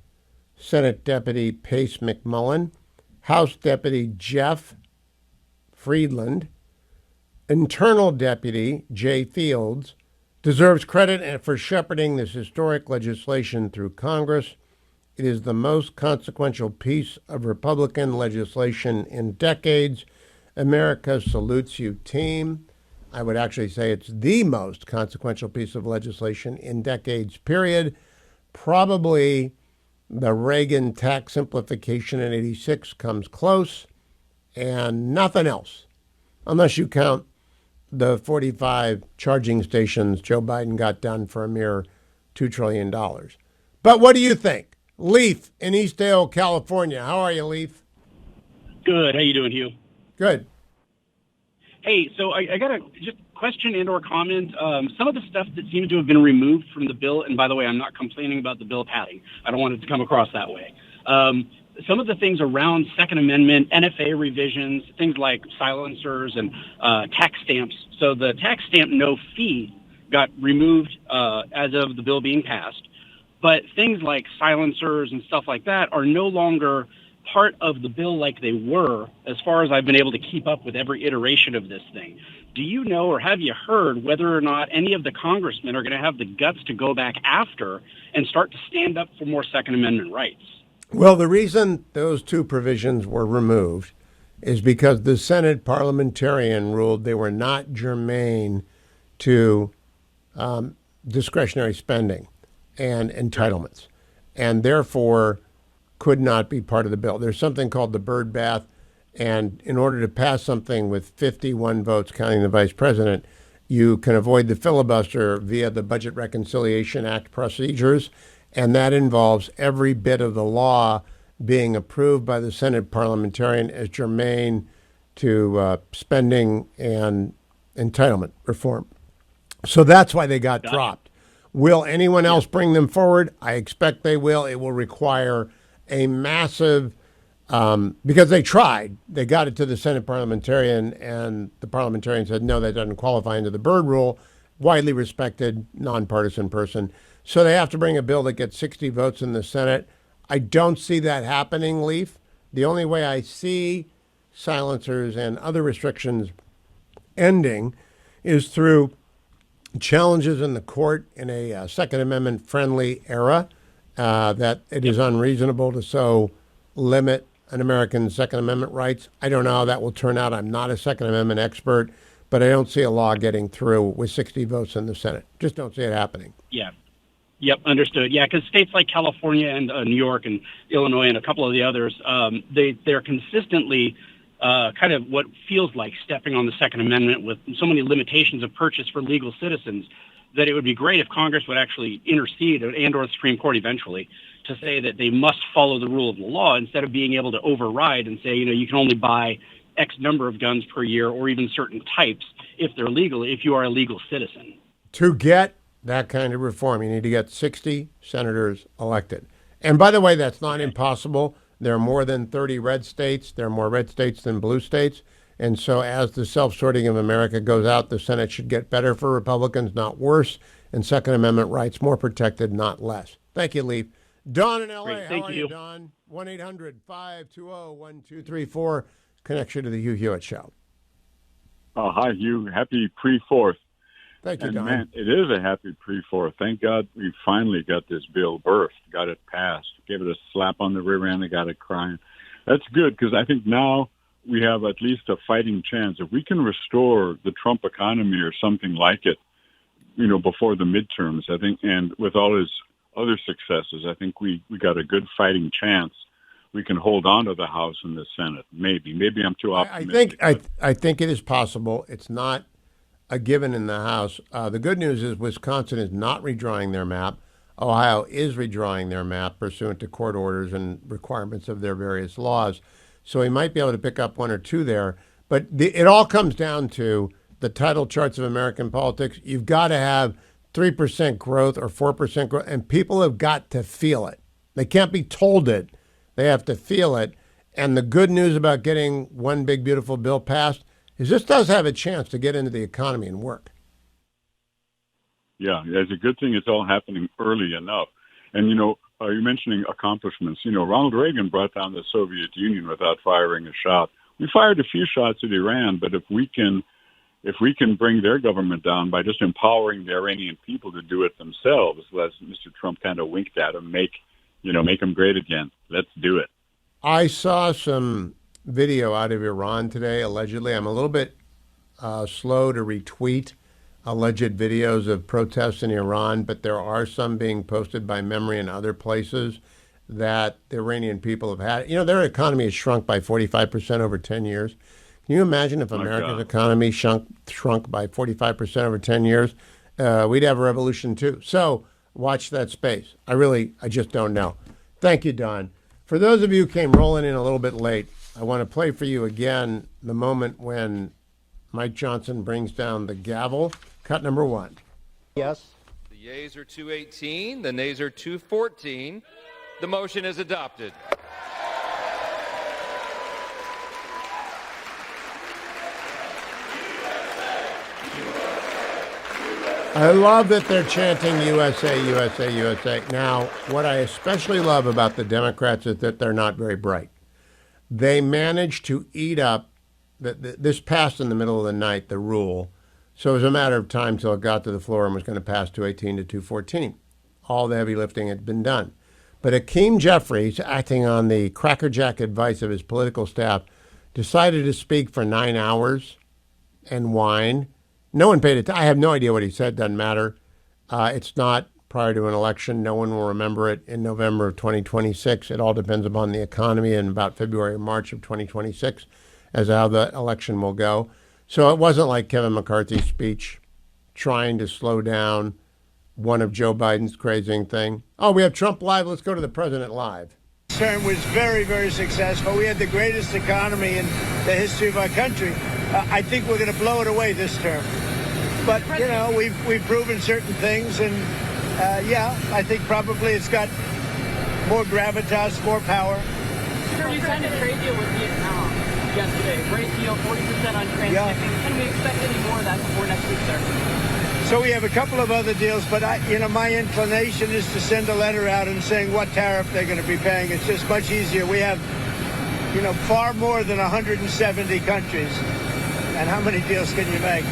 Senate Deputy Pace McMullen, House Deputy Jeff Friedland, Internal Deputy Jay Fields, deserves credit for shepherding this historic legislation through Congress. It is the most consequential piece of Republican legislation in decades. America salutes you, team. I would actually say it's the most consequential piece of legislation in decades, period. Probably the Reagan tax simplification in '86 comes close, and nothing else, unless you count the 45 charging stations Joe Biden got done for a mere $2 trillion. But what do you think? Leaf in Eastdale, California. How are you, Leaf? Good. How you doing, Hugh? Good. Hey, so I got a just question and or comment. Some of the stuff that seems to have been removed from the bill, and by the way, I'm not complaining about the bill padding. I don't want it to come across that way. Some of the things around Second Amendment, NFA revisions, things like silencers and tax stamps. So the tax stamp no fee got removed as of the bill being passed. But things like silencers and stuff like that are no longer part of the bill like they were, as far as I've been able to keep up with every iteration of this thing. Do you know or have you heard whether or not any of the congressmen are going to have the guts to go back after and start to stand up for more Second Amendment rights? Well, the reason those two provisions were removed is because the Senate parliamentarian ruled they were not germane to discretionary spending and entitlements, and therefore could not be part of the bill. There's something called the bird bath, and in order to pass something with 51 votes, counting the vice president, you can avoid the filibuster via the Budget Reconciliation Act procedures, and that involves every bit of the law being approved by the Senate parliamentarian as germane to spending and entitlement reform. So that's why they got dropped. Will anyone else bring them forward? I expect they will. It will require a massive, because they tried. They got it to the Senate parliamentarian, and the parliamentarian said, no, that doesn't qualify under the Byrd rule. Widely respected, nonpartisan person. So they have to bring a bill that gets 60 votes in the Senate. I don't see that happening, Leaf. The only way I see silencers and other restrictions ending is through challenges in the court in a Second Amendment friendly era, that it is unreasonable to so limit an American's Second Amendment rights. I don't know how that will turn out. I'm not a Second Amendment expert, but I don't see a law getting through with 60 votes in the Senate. Just don't see it happening. Yeah. Yep, understood. Yeah, because states like California and New York and Illinois and a couple of the others, they're consistently kind of what feels like stepping on the Second Amendment with so many limitations of purchase for legal citizens that it would be great if Congress would actually intercede and or the Supreme Court eventually to say that they must follow the rule of the law instead of being able to override and say, you can only buy X number of guns per year or even certain types if they're legal, if you are a legal citizen. To get that kind of reform, you need to get 60 senators elected. And by the way, that's not impossible. There are more than 30 red states. There are more red states than blue states. And so as the self-sorting of America goes out, the Senate should get better for Republicans, not worse, and Second Amendment rights more protected, not less. Thank you, Leaf. Don in L.A., how are you, Don? 1-800-520-1234. Connects you to the Hugh Hewitt Show. Hi, Hugh. Happy pre-4th. Thank you, and Don. Man, it is a happy pre-4th. Thank God we finally got this bill birthed, got it passed, gave it a slap on the rear end and got it crying. That's good because I think now we have at least a fighting chance. If we can restore the Trump economy or something like it, before the midterms, I think, and with all his other successes, I think we got a good fighting chance. We can hold on to the House and the Senate. Maybe I'm too optimistic. I think it is possible. It's not a given in the House. The good news is Wisconsin is not redrawing their map. Ohio is redrawing their map pursuant to court orders and requirements of their various laws. So he might be able to pick up one or two there. But it all comes down to the title charts of American politics. You've got to have 3% growth or 4% growth, and people have got to feel it. They can't be told it. They have to feel it. And the good news about getting one big, beautiful bill passed is this does have a chance to get into the economy and work. Yeah, it's a good thing it's all happening early enough. And, you're mentioning accomplishments. Ronald Reagan brought down the Soviet Union without firing a shot. We fired a few shots at Iran, but if we can bring their government down by just empowering the Iranian people to do it themselves, as Mr. Trump kind of winked at them, make them great again. Let's do it. I saw some video out of Iran today, allegedly. I'm a little bit slow to retweet alleged videos of protests in Iran, but there are some being posted by memory in other places that the Iranian people have had. Their economy has shrunk by 45% over 10 years. Can you imagine if America's economy shrunk by 45% over 10 years? We'd have a revolution too. So watch that space. I just don't know. Thank you, Don. For those of you who came rolling in a little bit late, I want to play for you again the moment when Mike Johnson brings down the gavel. Cut number 1. Yes. The yeas are 218. The nays are 214. The motion is adopted. I love that they're chanting USA, USA, USA. Now, what I especially love about the Democrats is that they're not very bright. They managed to eat up, this passed in the middle of the night, the rule. So it was a matter of time till it got to the floor and was going to pass 218 to 214. All the heavy lifting had been done. But Hakeem Jeffries, acting on the crackerjack advice of his political staff, decided to speak for 9 hours and whine. No one paid attention. I have no idea what he said. Doesn't matter. It's not prior to an election. No one will remember it in November of 2026. It all depends upon the economy and about February or March of 2026 as to how the election will go. So it wasn't like Kevin McCarthy's speech trying to slow down one of Joe Biden's crazy thing. Oh, we have Trump live. Let's go to the president live. This term was very, very successful. We had the greatest economy in the history of our country. I think we're going to blow it away this term. But, you know, we've proven certain things. And, yeah, I think probably it's got more gravitas, more power. Sir, you signed a trade deal with Vietnam yesterday. Great deal, 40% on transshipping. Yeah. Can we expect any more of that before next week, sir? So we have a couple of other deals, but my inclination is to send a letter out and saying what tariff they're going to be paying. It's just much easier. We have, far more than 170 countries. And how many deals can you make?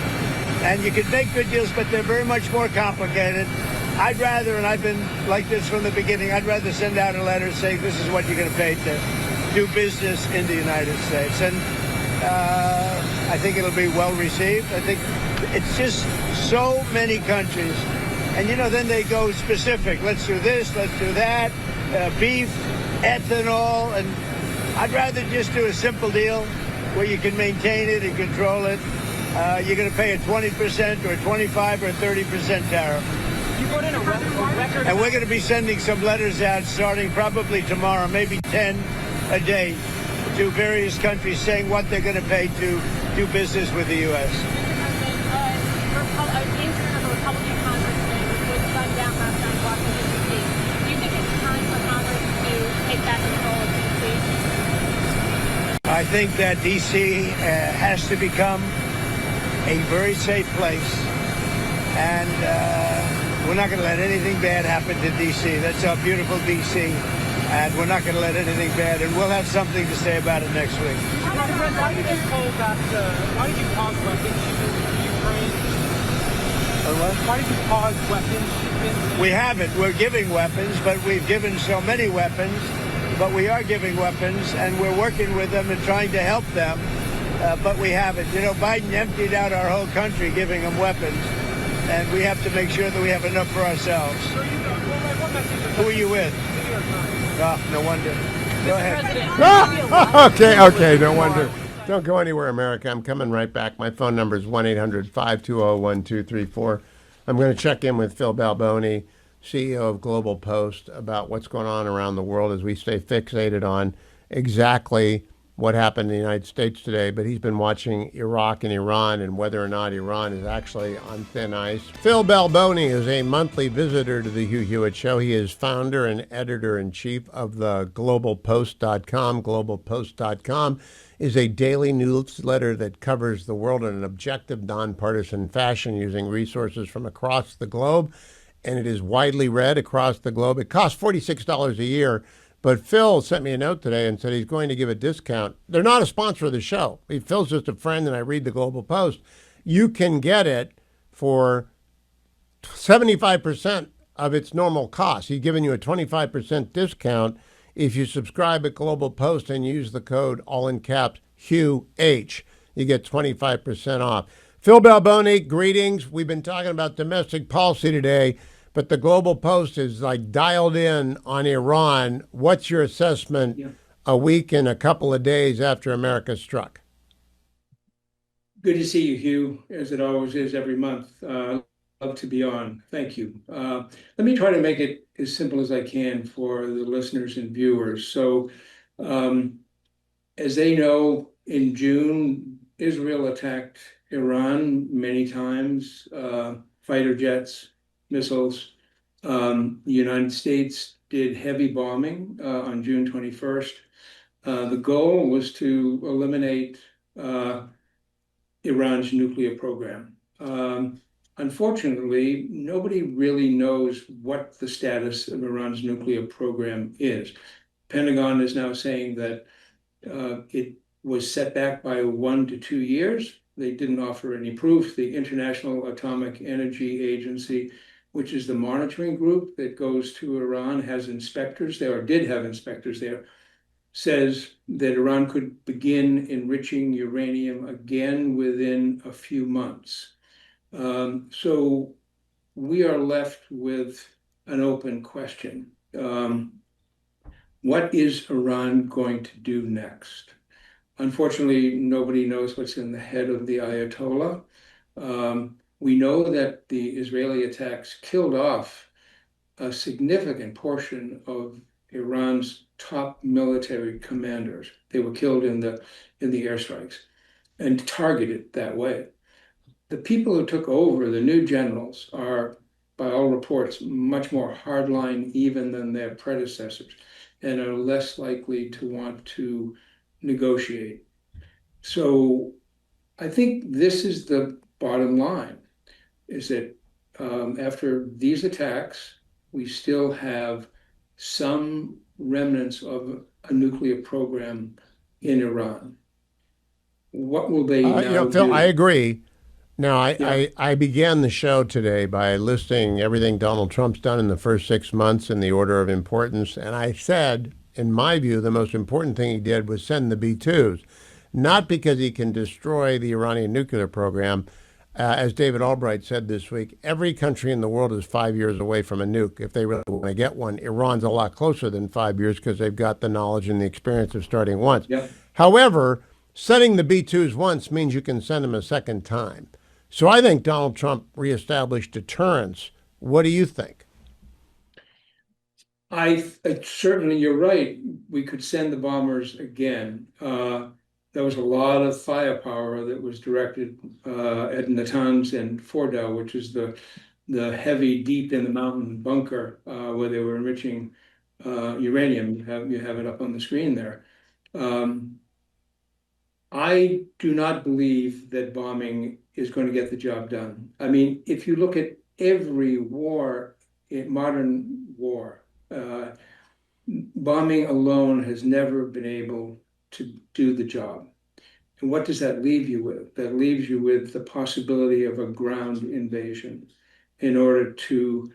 And you can make good deals, but they're very much more complicated. I'd rather, and I've been like this from the beginning, I'd rather send out a letter saying this is what you're going to pay to do business in the United States. And I think it'll be well received. I think it's just so many countries. And, then they go specific. Let's do this, let's do that, beef, ethanol. And I'd rather just do a simple deal where you can maintain it and control it. You're going to pay a 20% or a 25 or 30% tariff. You put in a record. And we're going to be sending some letters out starting probably tomorrow, maybe 10 a day, to various countries saying what they're going to pay to do business with the U.S. Republican congressman was gunned down last night in Washington, D.C. Do you think it's time for Congress to take back control of D.C.? I think that D.C. has to become a very safe place, and we're not going to let anything bad happen to D.C. That's our beautiful D.C., and we're not going to let anything bad, and we'll have something to say about it next week. Why did you pause weapons shipments to Ukraine? Why did you pause weapons shipments? We haven't. We're giving weapons, but we've given so many weapons. But we are giving weapons, and we're working with them and trying to help them. But we haven't. Biden emptied out our whole country giving them weapons, and we have to make sure that we have enough for ourselves. Who are you with? Oh, no wonder. Go ahead. Okay, no wonder. Don't go anywhere, America. I'm coming right back. My phone number is 1-800-520-1234. I'm going to check in with Phil Balboni, CEO of Global Post, about what's going on around the world as we stay fixated on exactly what happened in the United States today. But he's been watching Iraq and Iran and whether or not Iran is actually on thin ice. Phil Balboni is a monthly visitor to the Hugh Hewitt Show. He is founder and editor-in-chief of the globalpost.com. Globalpost.com is a daily newsletter that covers the world in an objective, nonpartisan fashion using resources from across the globe. And it is widely read across the globe. It costs $46 a year. But Phil sent me a note today and said he's going to give a discount. They're not a sponsor of the show. Phil's just a friend, and I read the Global Post. You can get it for 75% of its normal cost. He's giving you a 25% discount if you subscribe at Global Post and use the code, all in caps, HUGH. You get 25% off. Phil Balboni, greetings. We've been talking about domestic policy today, but the Global Post is like dialed in on Iran. What's your assessment a week and a couple of days after America struck? Good to see you, Hugh, as it always is every month. Love to be on. Thank you. Let me try to make it as simple as I can for the listeners and viewers. So, as they know, in June, Israel attacked Iran many times, fighter jets, missiles. The United States did heavy bombing on June 21st. The goal was to eliminate Iran's nuclear program. Unfortunately, nobody really knows what the status of Iran's nuclear program is. Pentagon is now saying that It was set back by 1 to 2 years. They didn't offer any proof. The International Atomic Energy Agency, which is the monitoring group that goes to Iran, has inspectors there, or did have inspectors there, says that Iran could begin enriching uranium again within a few months. So we are left with an open question. What is Iran going to do next? Unfortunately, nobody knows what's in the head of the Ayatollah. We know that the Israeli attacks killed off a significant portion of Iran's top military commanders. They were killed in the airstrikes and targeted that way. The people who took over, the new generals, are, by all reports, much more hardline even than their predecessors, and are less likely to want to negotiate. So I think this is the bottom line, is that after these attacks, we still have some remnants of a nuclear program in Iran. What will they now do? Phil, I agree. Now, Yeah. I began the show today by listing everything Donald Trump's done in the first 6 months in the order of importance. And I said, in my view, the most important thing he did was send the B-2s, not because he can destroy the Iranian nuclear program. As David Albright said this week, every country in the world is 5 years away from a nuke if they really want to get one. Iran's a lot closer than 5 years because they've got the knowledge and the experience of starting once. Yeah. However, sending the B-2s once means you can send them a second time. So I think Donald Trump reestablished deterrence. What do you think? I certainly, you're right. We could send the bombers again. There was a lot of firepower that was directed at Natanz and Fordow, which is the heavy, deep in the mountain bunker where they were enriching uranium. You have it up on the screen there. I do not believe that bombing is going to get the job done. I mean, if you look at every war, modern war, bombing alone has never been able to do the job. And what does that leave you with? That leaves you with the possibility of a ground invasion in order to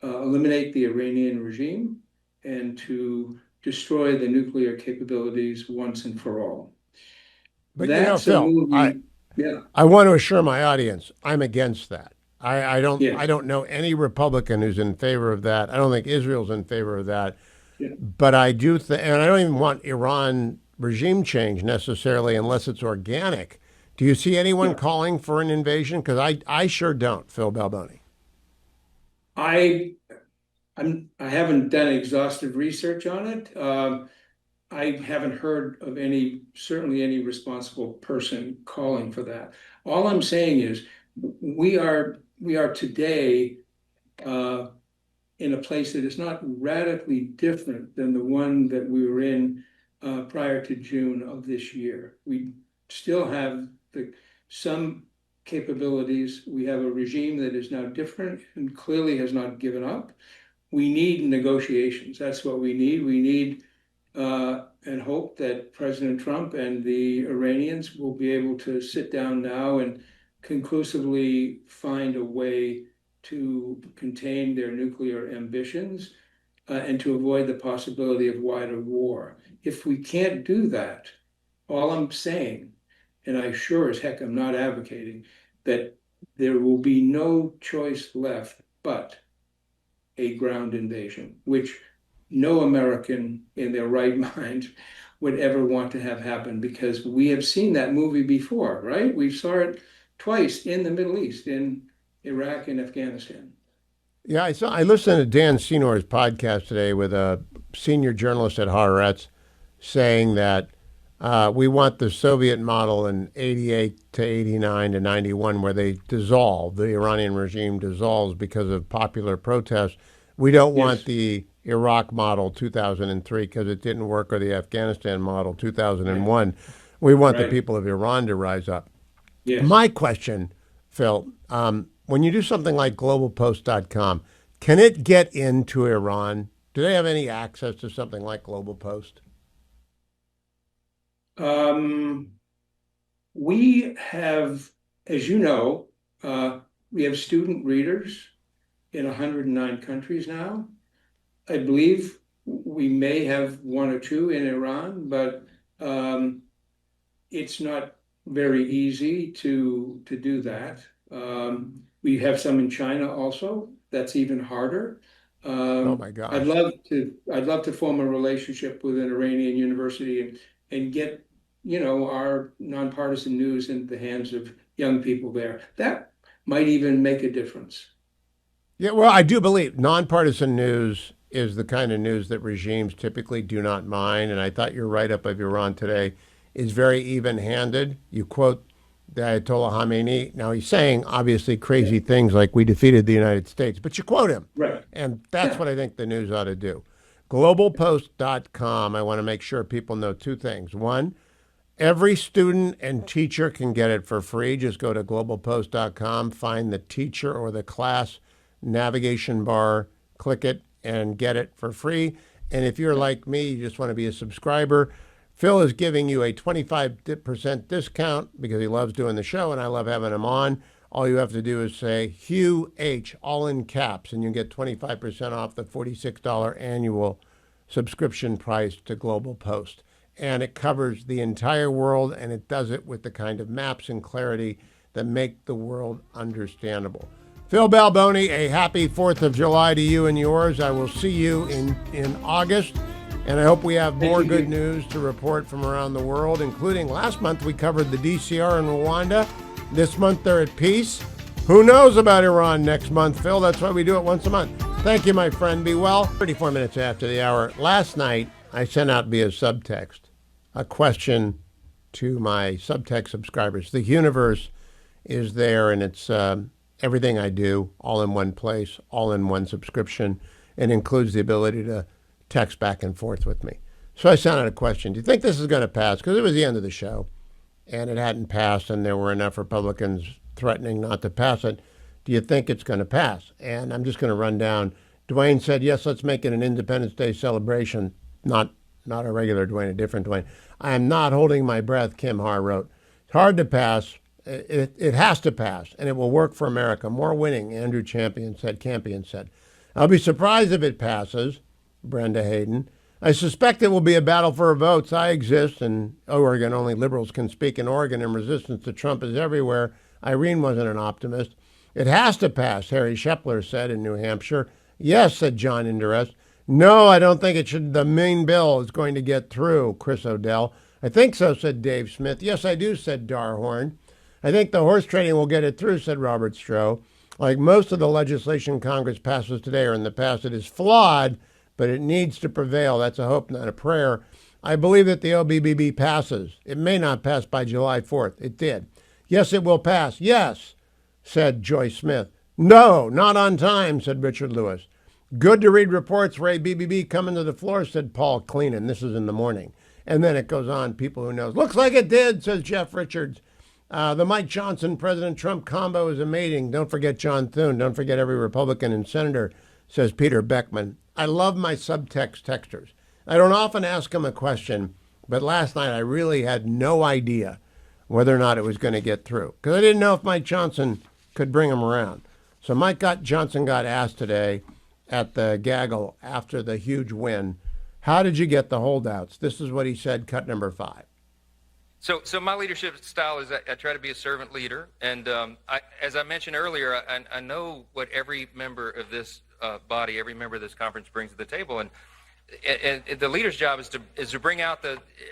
eliminate the Iranian regime and to destroy the nuclear capabilities once and for all. But That's Phil, I want to assure my audience, I'm against that. I don't know any Republican who's in favor of that. I don't think Israel's in favor of that. Yeah. But I do and I don't even want Iran regime change necessarily unless it's organic. Do you see anyone calling for an invasion? Because I sure don't, Phil Balboni. I haven't done exhaustive research on it. I haven't heard of certainly any responsible person calling for that. All I'm saying is we are today in a place that is not radically different than the one that we were in prior to June of this year. We still have some capabilities. We have a regime that is now different and clearly has not given up. We need negotiations. That's what we need. We need and hope that President Trump and the Iranians will be able to sit down now and conclusively find a way to contain their nuclear ambitions and to avoid the possibility of wider war. If we can't do that, all I'm saying, and I sure as heck am not advocating, that there will be no choice left but a ground invasion, which no American in their right mind would ever want to have happen, because we have seen that movie before, right? We saw it twice in the Middle East, in Iraq and Afghanistan. Yeah, I listened to Dan Senor's podcast today with a senior journalist at Haaretz saying that we want the Soviet model in 88 to 89 to 91 where they dissolve, the Iranian regime dissolves because of popular protests. We don't want the Iraq model 2003 because it didn't work, or the Afghanistan model 2001. We want the people of Iran to rise up. Yes. My question, Phil, when you do something like globalpost.com, can it get into Iran? Do they have any access to something like Global Post? We have, as you know, we have student readers in 109 countries now. I believe we may have one or two in Iran, but it's not very easy to do that. We have some in China also. That's even harder. Oh my gosh. I'd love to form a relationship with an Iranian university and get, our nonpartisan news into the hands of young people there. That might even make a difference. Yeah, well, I do believe nonpartisan news is the kind of news that regimes typically do not mind. And I thought your write-up of Iran today is very even-handed. You quote the Ayatollah Khamenei. Now, he's saying, obviously, crazy things like we defeated the United States, but you quote him. Right. And that's what I think the news ought to do. Globalpost.com, I want to make sure people know two things. One, every student and teacher can get it for free. Just go to globalpost.com, find the teacher or the class navigation bar, click it, and get it for free. And if you're like me, you just want to be a subscriber, Phil is giving you a 25% discount because he loves doing the show and I love having him on. All you have to do is say Hugh H, all in caps, and you get 25% off the $46 annual subscription price to Global Post. And it covers the entire world, and it does it with the kind of maps and clarity that make the world understandable. Phil Balboni, a happy 4th of July to you and yours. I will see you in August, and I hope we have more good news to report from around the world, including last month we covered the DCR in Rwanda. This month they're at peace. Who knows about Iran next month, Phil? That's why we do it once a month. Thank you, my friend. Be well. 34 minutes after the hour. Last night, I sent out via subtext a question to my subtext subscribers. The universe is there, and it's everything I do, all in one place, all in one subscription, and includes the ability to text back and forth with me. So I sent out a question. Do you think this is going to pass? Because it was the end of the show, and it hadn't passed, and there were enough Republicans threatening not to pass it. Do you think it's going to pass? And I'm just going to run down. Dwayne said, yes, let's make it an Independence Day celebration. Not a regular Dwayne, a different Dwayne. I am not holding my breath, Kim Har wrote. It's hard to pass. It has to pass, and it will work for America. More winning, Andrew Campion said. I'll be surprised if it passes, Brenda Hayden. I suspect it will be a battle for votes. I exist in Oregon. Only liberals can speak in Oregon, and resistance to Trump is everywhere. Irene wasn't an optimist. It has to pass, Harry Shepler said in New Hampshire. Yes, said John Interest. No, I don't think it should. The main bill is going to get through, Chris O'Dell. I think so, said Dave Smith. Yes, I do, said Darhorn. I think the horse trading will get it through, said Robert Stroh. Like most of the legislation Congress passes today or in the past, it is flawed, but it needs to prevail. That's a hope, not a prayer. I believe that the OBBB passes. It may not pass by July 4th. It did. Yes, it will pass. Yes, said Joyce Smith. No, not on time, said Richard Lewis. Good to read reports, Ray BBB coming to the floor, said Paul Cleenan. This is in the morning. And then it goes on, people who knows. Looks like it did, says Jeff Richards. The Mike Johnson, President Trump combo is amazing. Don't forget John Thune. Don't forget every Republican and senator, says Peter Beckman. I love my subtext texters. I don't often ask them a question, but last night I really had no idea whether or not it was going to get through because I didn't know if Mike Johnson could bring him around. So Johnson got asked today at the gaggle after the huge win, how did you get the holdouts? This is what he said, cut number 5. So my leadership style is I try to be a servant leader. And as I mentioned earlier, I know what every member of this body, every member of this conference brings to the table. And the leader's job is to bring out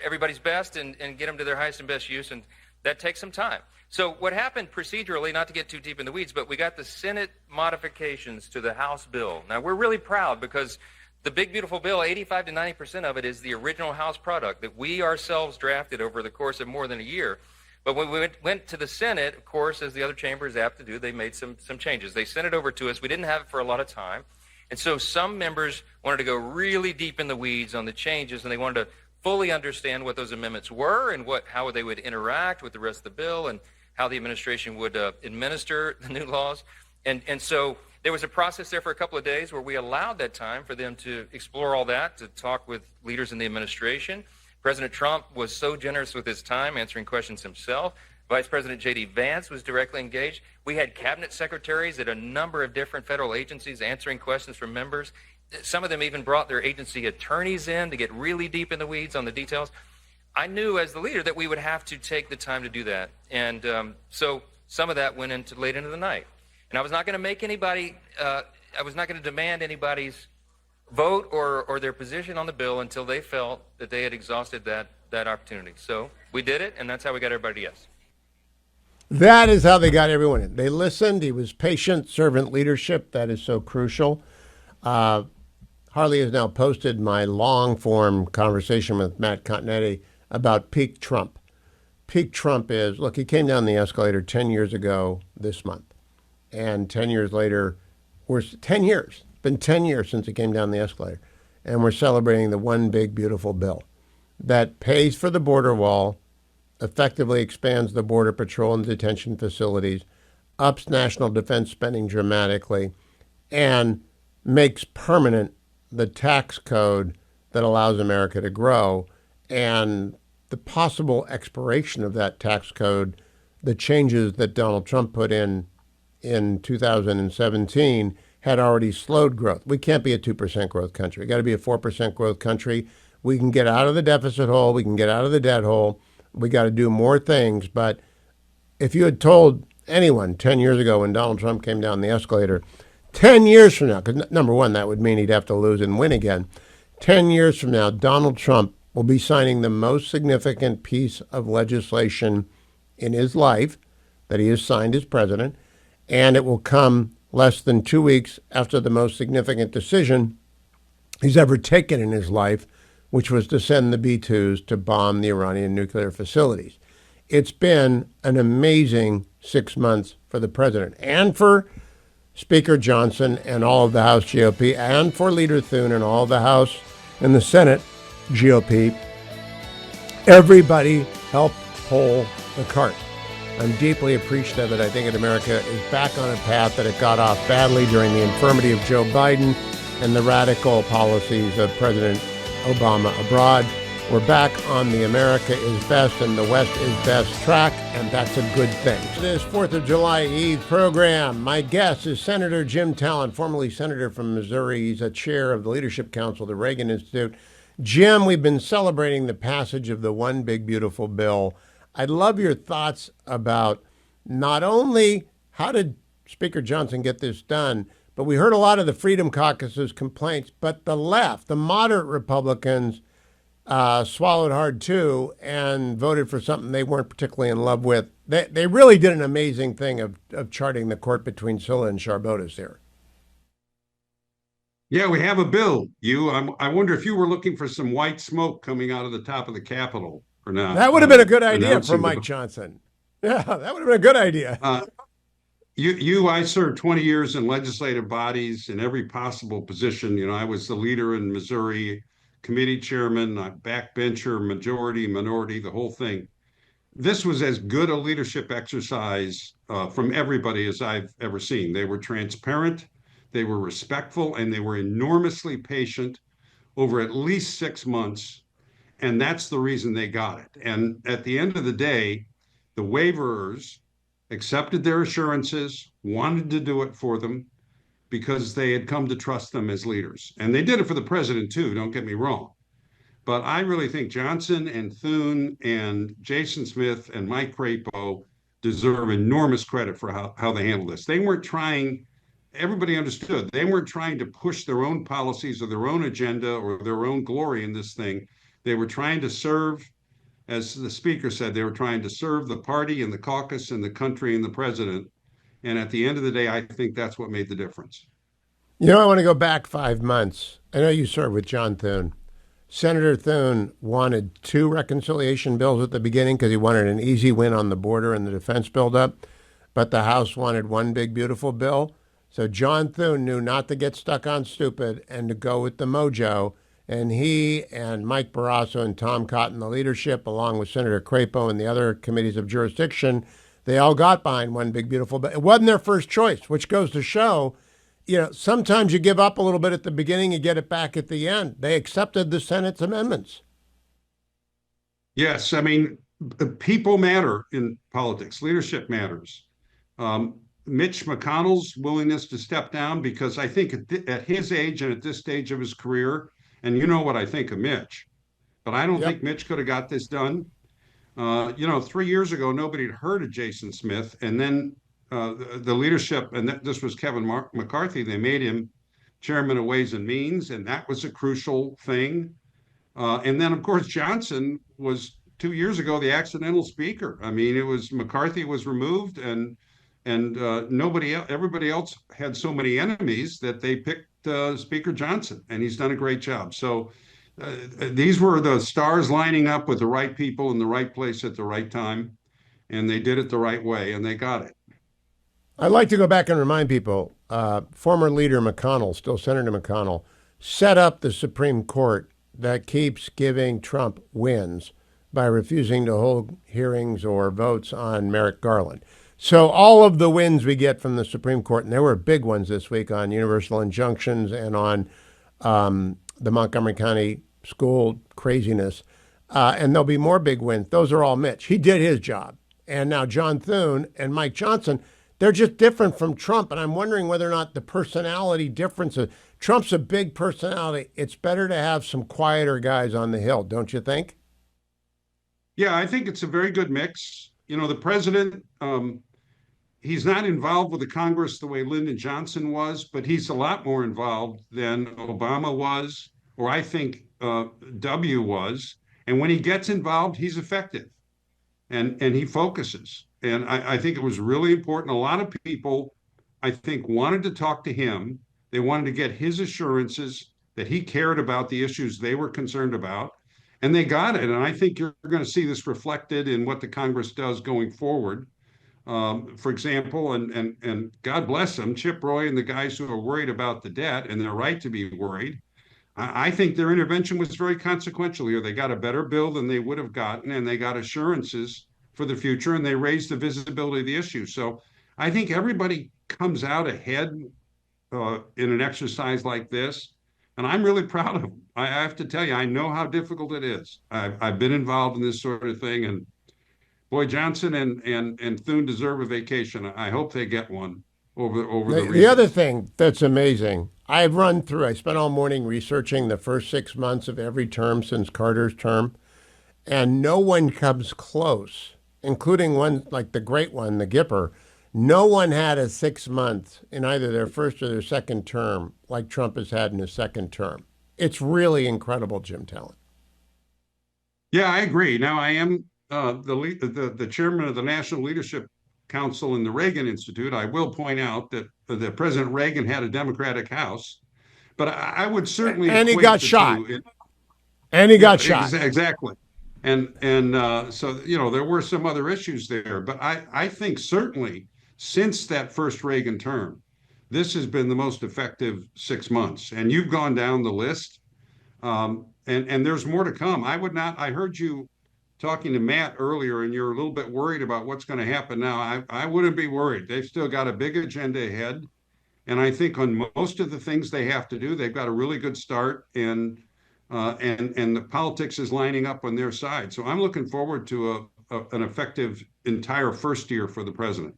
everybody's best and get them to their highest and best use. And that takes some time. So what happened procedurally, not to get too deep in the weeds, but we got the Senate modifications to the House bill. Now, we're really proud because the big, beautiful bill, 85 to 90% of it is the original House product that we ourselves drafted over the course of more than a year. But when we went to the Senate, of course, as the other chamber is apt to do, they made some changes. They sent it over to us. We didn't have it for a lot of time. And so some members wanted to go really deep in the weeds on the changes, and they wanted to fully understand what those amendments were and how they would interact with the rest of the bill and how the administration would administer the new laws. And so there was a process there for a couple of days where we allowed that time for them to explore all that, to talk with leaders in the administration, President Trump was so generous with his time answering questions himself. Vice President J.D. Vance was directly engaged. We had cabinet secretaries at a number of different federal agencies answering questions from members. Some of them even brought their agency attorneys in to get really deep in the weeds on the details. I knew as the leader that we would have to take the time to do that. And so some of that went into late into the night. And I was not going to make anybody, I was not going to demand anybody's vote or their position on the bill until they felt that they had exhausted that opportunity. So we did it, and that's how we got everybody to yes. That is how they got everyone in. They listened. He was patient, servant leadership. That is so crucial. Harley has now posted my long-form conversation with Matt Continetti about peak Trump. Peak Trump is, look, he came down the escalator 10 years ago this month. And 10 years later, we're 10 years. It's been 10 years since he came down the escalator. And we're celebrating the one big, beautiful bill that pays for the border wall, effectively expands the Border Patrol and detention facilities, ups national defense spending dramatically, and makes permanent the tax code that allows America to grow. And the possible expiration of that tax code, the changes that Donald Trump put in 2017 had already slowed growth. We can't be a 2% growth country. We've got to be a 4% growth country. We can get out of the deficit hole. We can get out of the debt hole. We got to do more things. But if you had told anyone 10 years ago when Donald Trump came down the escalator, 10 years from now, because number one, that would mean he'd have to lose and win again. 10 years from now, Donald Trump will be signing the most significant piece of legislation in his life that he has signed as president, and it will come less than 2 weeks after the most significant decision he's ever taken in his life, which was to send the B-2s to bomb the Iranian nuclear facilities. It's been an amazing 6 months for the president and for Speaker Johnson and all of the House GOP, and for Leader Thune and all of the House and the Senate GOP. Everybody helped pull the cart. I'm deeply appreciative that I think that America is back on a path that it got off badly during the infirmity of Joe Biden and the radical policies of President Obama abroad. We're back on the America is best and the West is best track, and that's a good thing. This 4th of July Eve program, my guest is Senator Jim Talent, formerly senator from Missouri. He's a chair of the Leadership Council of the Reagan Institute. Jim, we've been celebrating the passage of the One Big Beautiful Bill. I'd love your thoughts about not only how did Speaker Johnson get this done, but we heard a lot of the Freedom Caucus's complaints, but the left, the moderate Republicans, swallowed hard too and voted for something they weren't particularly in love with. They really did an amazing thing of charting the court between Scylla and Charbotis here. Yeah, we have a bill. I wonder if you were looking for some white smoke coming out of the top of the Capitol or not. That would have been a good idea for Mike Johnson. Yeah, that would have been a good idea. I served 20 years in legislative bodies in every possible position. I was the leader in Missouri, committee chairman, backbencher, majority, minority, the whole thing. This was as good a leadership exercise from everybody as I've ever seen. They were transparent, they were respectful, and they were enormously patient over at least 6 months. And that's the reason they got it. And at the end of the day, the waivers accepted their assurances, wanted to do it for them because they had come to trust them as leaders. And they did it for the president too, don't get me wrong. But I really think Johnson and Thune and Jason Smith and Mike Crapo deserve enormous credit for how they handled this. They weren't trying, everybody understood, they weren't trying to push their own policies or their own agenda or their own glory in this thing. They were trying to serve, as the speaker said, they were trying to serve the party and the caucus and the country and the president. And at the end of the day, I think that's what made the difference. I want to go back 5 months. I know you served with John Thune. Senator Thune wanted 2 reconciliation bills at the beginning because he wanted an easy win on the border and the defense buildup. But the House wanted one big, beautiful bill. So John Thune knew not to get stuck on stupid and to go with the mojo. And he and Mike Barrasso and Tom Cotton, the leadership, along with Senator Crapo and the other committees of jurisdiction, they all got behind one big, beautiful bill. It wasn't their first choice, which goes to show, sometimes you give up a little bit at the beginning, you get it back at the end. They accepted the Senate's amendments. Yes, I mean, people matter in politics. Leadership matters. Mitch McConnell's willingness to step down, because I think at his age and at this stage of his career, and you know what I think of Mitch, but I don't Yep. think Mitch could have got this done. 3 years ago, nobody had heard of Jason Smith, and then the leadership, and this was Kevin McCarthy, they made him chairman of Ways and Means, and that was a crucial thing. And then, of course, Johnson was 2 years ago the accidental speaker. I mean, it was McCarthy was removed, and everybody else had so many enemies that they picked Speaker Johnson, and he's done a great job. So these were the stars lining up with the right people in the right place at the right time, and they did it the right way, and they got it. I'd like to go back and remind people, former leader McConnell, still Senator McConnell, set up the Supreme Court that keeps giving Trump wins by refusing to hold hearings or votes on Merrick Garland. So all of the wins we get from the Supreme Court, and there were big ones this week on universal injunctions and on the Montgomery County school craziness, and there'll be more big wins. Those are all Mitch. He did his job. And now John Thune and Mike Johnson, they're just different from Trump. And I'm wondering whether or not the personality differences, Trump's a big personality. It's better to have some quieter guys on the Hill, don't you think? Yeah, I think it's a very good mix. The president, he's not involved with the Congress the way Lyndon Johnson was, but he's a lot more involved than Obama was, or I think W was. And when he gets involved, he's effective, and he focuses. And I think it was really important. A lot of people, I think, wanted to talk to him. They wanted to get his assurances that he cared about the issues they were concerned about, and they got it. And I think you're going to see this reflected in what the Congress does going forward. For example, and God bless them, Chip Roy and the guys who are worried about the debt, and they're right to be worried. I think their intervention was very consequential here. They got a better bill than they would have gotten, and they got assurances for the future, and they raised the visibility of the issue. So I think everybody comes out ahead in an exercise like this, and I'm really proud of them. I have to tell you, I know how difficult it is. I've been involved in this sort of thing, and boy, Johnson and Thune deserve a vacation. I hope they get one over the other thing that's amazing, I spent all morning researching the first 6 months of every term since Carter's term, and no one comes close, including one like the great one, the Gipper. No one had a 6 month in either their first or their second term like Trump has had in his second term. It's really incredible, Jim Talent. Yeah, I agree. Now, I am the chairman of the National Leadership Council in the Reagan Institute. I will point out that President Reagan had a Democratic House, but I would certainly and he got shot. Exactly. And so there were some other issues there, but I think certainly since that first Reagan term, this has been the most effective 6 months. And you've gone down the list, and there's more to come. I heard you talking to Matt earlier, and you're a little bit worried about what's going to happen now. I wouldn't be worried. They've still got a big agenda ahead. And I think on most of the things they have to do, they've got a really good start, and the politics is lining up on their side. So I'm looking forward to an effective entire first year for the president.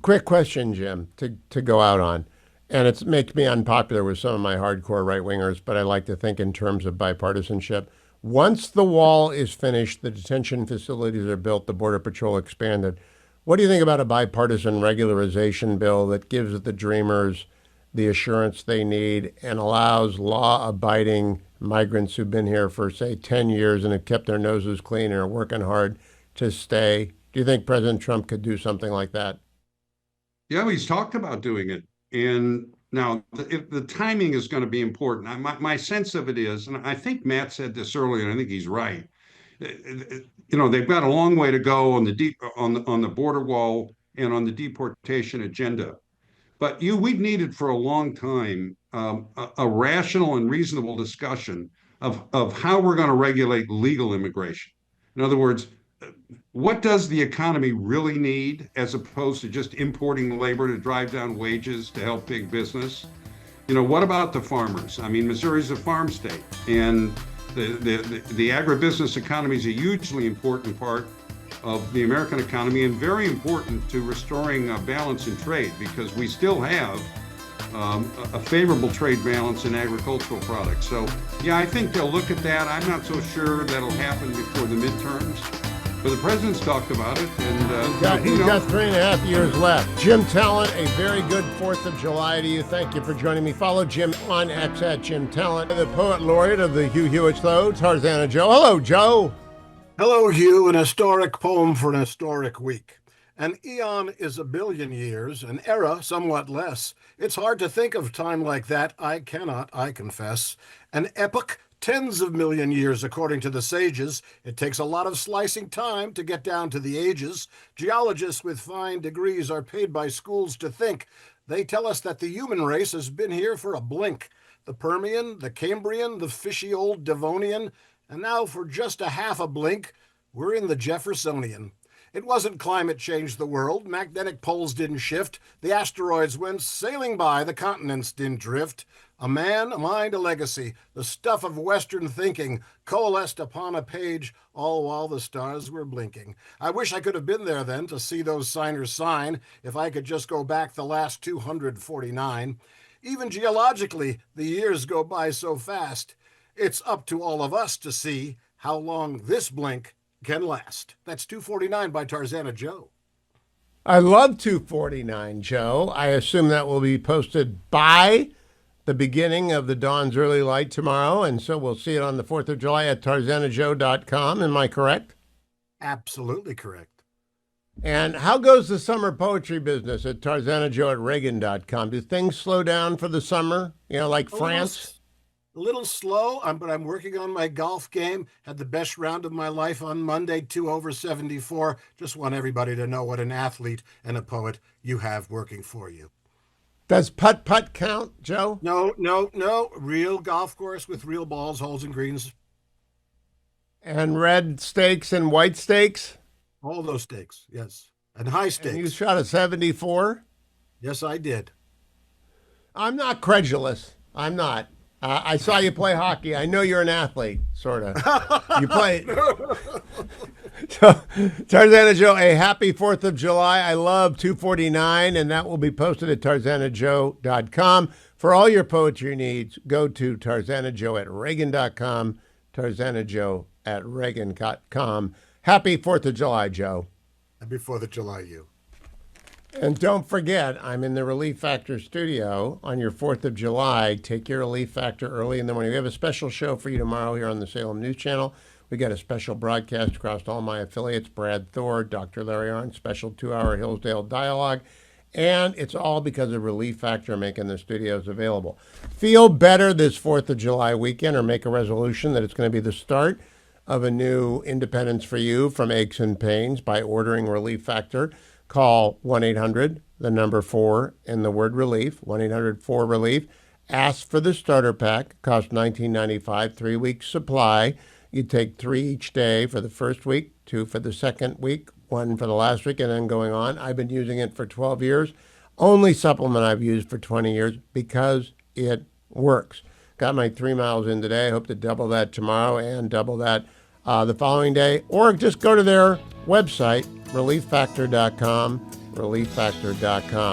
Quick question, Jim, to go out on. And it makes me unpopular with some of my hardcore right-wingers, but I like to think in terms of bipartisanship. Once the wall is finished, the detention facilities are built, the Border Patrol expanded, what do you think about a bipartisan regularization bill that gives the Dreamers the assurance they need and allows law-abiding migrants who've been here for, say, 10 years and have kept their noses clean and are working hard to stay? Do you think President Trump could do something like that? Yeah, he's talked about doing it. And now the timing is going to be important. My sense of it is, and I think Matt said this earlier, and I think he's right. They've got a long way to go on the border wall and on the deportation agenda. But we've needed for a long time a rational and reasonable discussion of how we're going to regulate legal immigration. In other words, what does the economy really need as opposed to just importing labor to drive down wages to help big business? What about the farmers? I mean, Missouri's a farm state, and The agribusiness economy is a hugely important part of the American economy and very important to restoring a balance in trade, because we still have a favorable trade balance in agricultural products. So, yeah, I think they'll look at that. I'm not so sure that'll happen before the midterms, but the president's talked about it. And he's got 3.5 years left. Jim Talent, a very good 4th of July to you. Thank you for joining me. Follow Jim on X at Jim Talent. The poet laureate of the Hugh Hewitt Show, Tarzana Joe. Hello, Joe. Hello, Hugh. An historic poem for an historic week. An eon is a billion years, an era somewhat less. It's hard to think of time like that. I cannot, I confess. An epoch, tens of million years, according to the sages. It takes a lot of slicing time to get down to the ages. Geologists with fine degrees are paid by schools to think. They tell us that the human race has been here for a blink. The Permian, the Cambrian, the fishy old Devonian, and now for just a half a blink, we're in the Jeffersonian. It wasn't climate change the world. Magnetic poles didn't shift. The asteroids went sailing by. The continents didn't drift. A man, a mind, a legacy. The stuff of Western thinking coalesced upon a page, all while the stars were blinking. I wish I could have been there then to see those signers sign, if I could just go back the last 249. Even geologically, the years go by so fast. It's up to all of us to see how long this blink can last. That's 249 by Tarzana Joe. I love 249, Joe. I assume that will be posted by the beginning of the dawn's early light tomorrow, and so we'll see it on the 4th of July at tarzanajoe.com. Am I correct? Absolutely correct. And how goes the summer poetry business at tarzanajoe@reagan.com? Do things slow down for the summer, like France? A little slow, but I'm working on my golf game. Had the best round of my life on Monday, 2 over 74. Just want everybody to know what an athlete and a poet you have working for you. Does putt-putt count, Joe? No. Real golf course with real balls, holes, and greens. And red stakes and white stakes? All those stakes, yes. And high stakes. And you shot a 74? Yes, I did. I'm not credulous. I'm not. I saw you play hockey. I know you're an athlete, sort of. You play. So, Tarzana Joe, a happy 4th of July. I love 249, and that will be posted at tarzanajoe.com. For all your poetry needs, go to tarzanajoe@reagan.com, tarzanajoe@reagan.com. Happy 4th of July, Joe. Happy 4th of July, you. And don't forget, I'm in the Relief Factor studio on your 4th of July. Take your Relief Factor early in the morning. We have a special show for you tomorrow here on the Salem News Channel. We got a special broadcast across all my affiliates, Brad Thor, Dr. Larry Arnn, special 2-hour Hillsdale dialogue. And it's all because of Relief Factor making the studios available. Feel better this 4th of July weekend, or make a resolution that it's going to be the start of a new independence for you from aches and pains by ordering Relief Factor. Call 1-800, the number 4, and the word relief, 1-800-4-RELIEF. Ask for the starter pack. Costs $19.95, 3-week supply. You take 3 each day for the first week, 2 for the second week, 1 for the last week, and then going on. I've been using it for 12 years. Only supplement I've used for 20 years because it works. Got my 3 miles in today. I hope to double that tomorrow and double that the following day. Or just go to their website, relieffactor.com, relieffactor.com.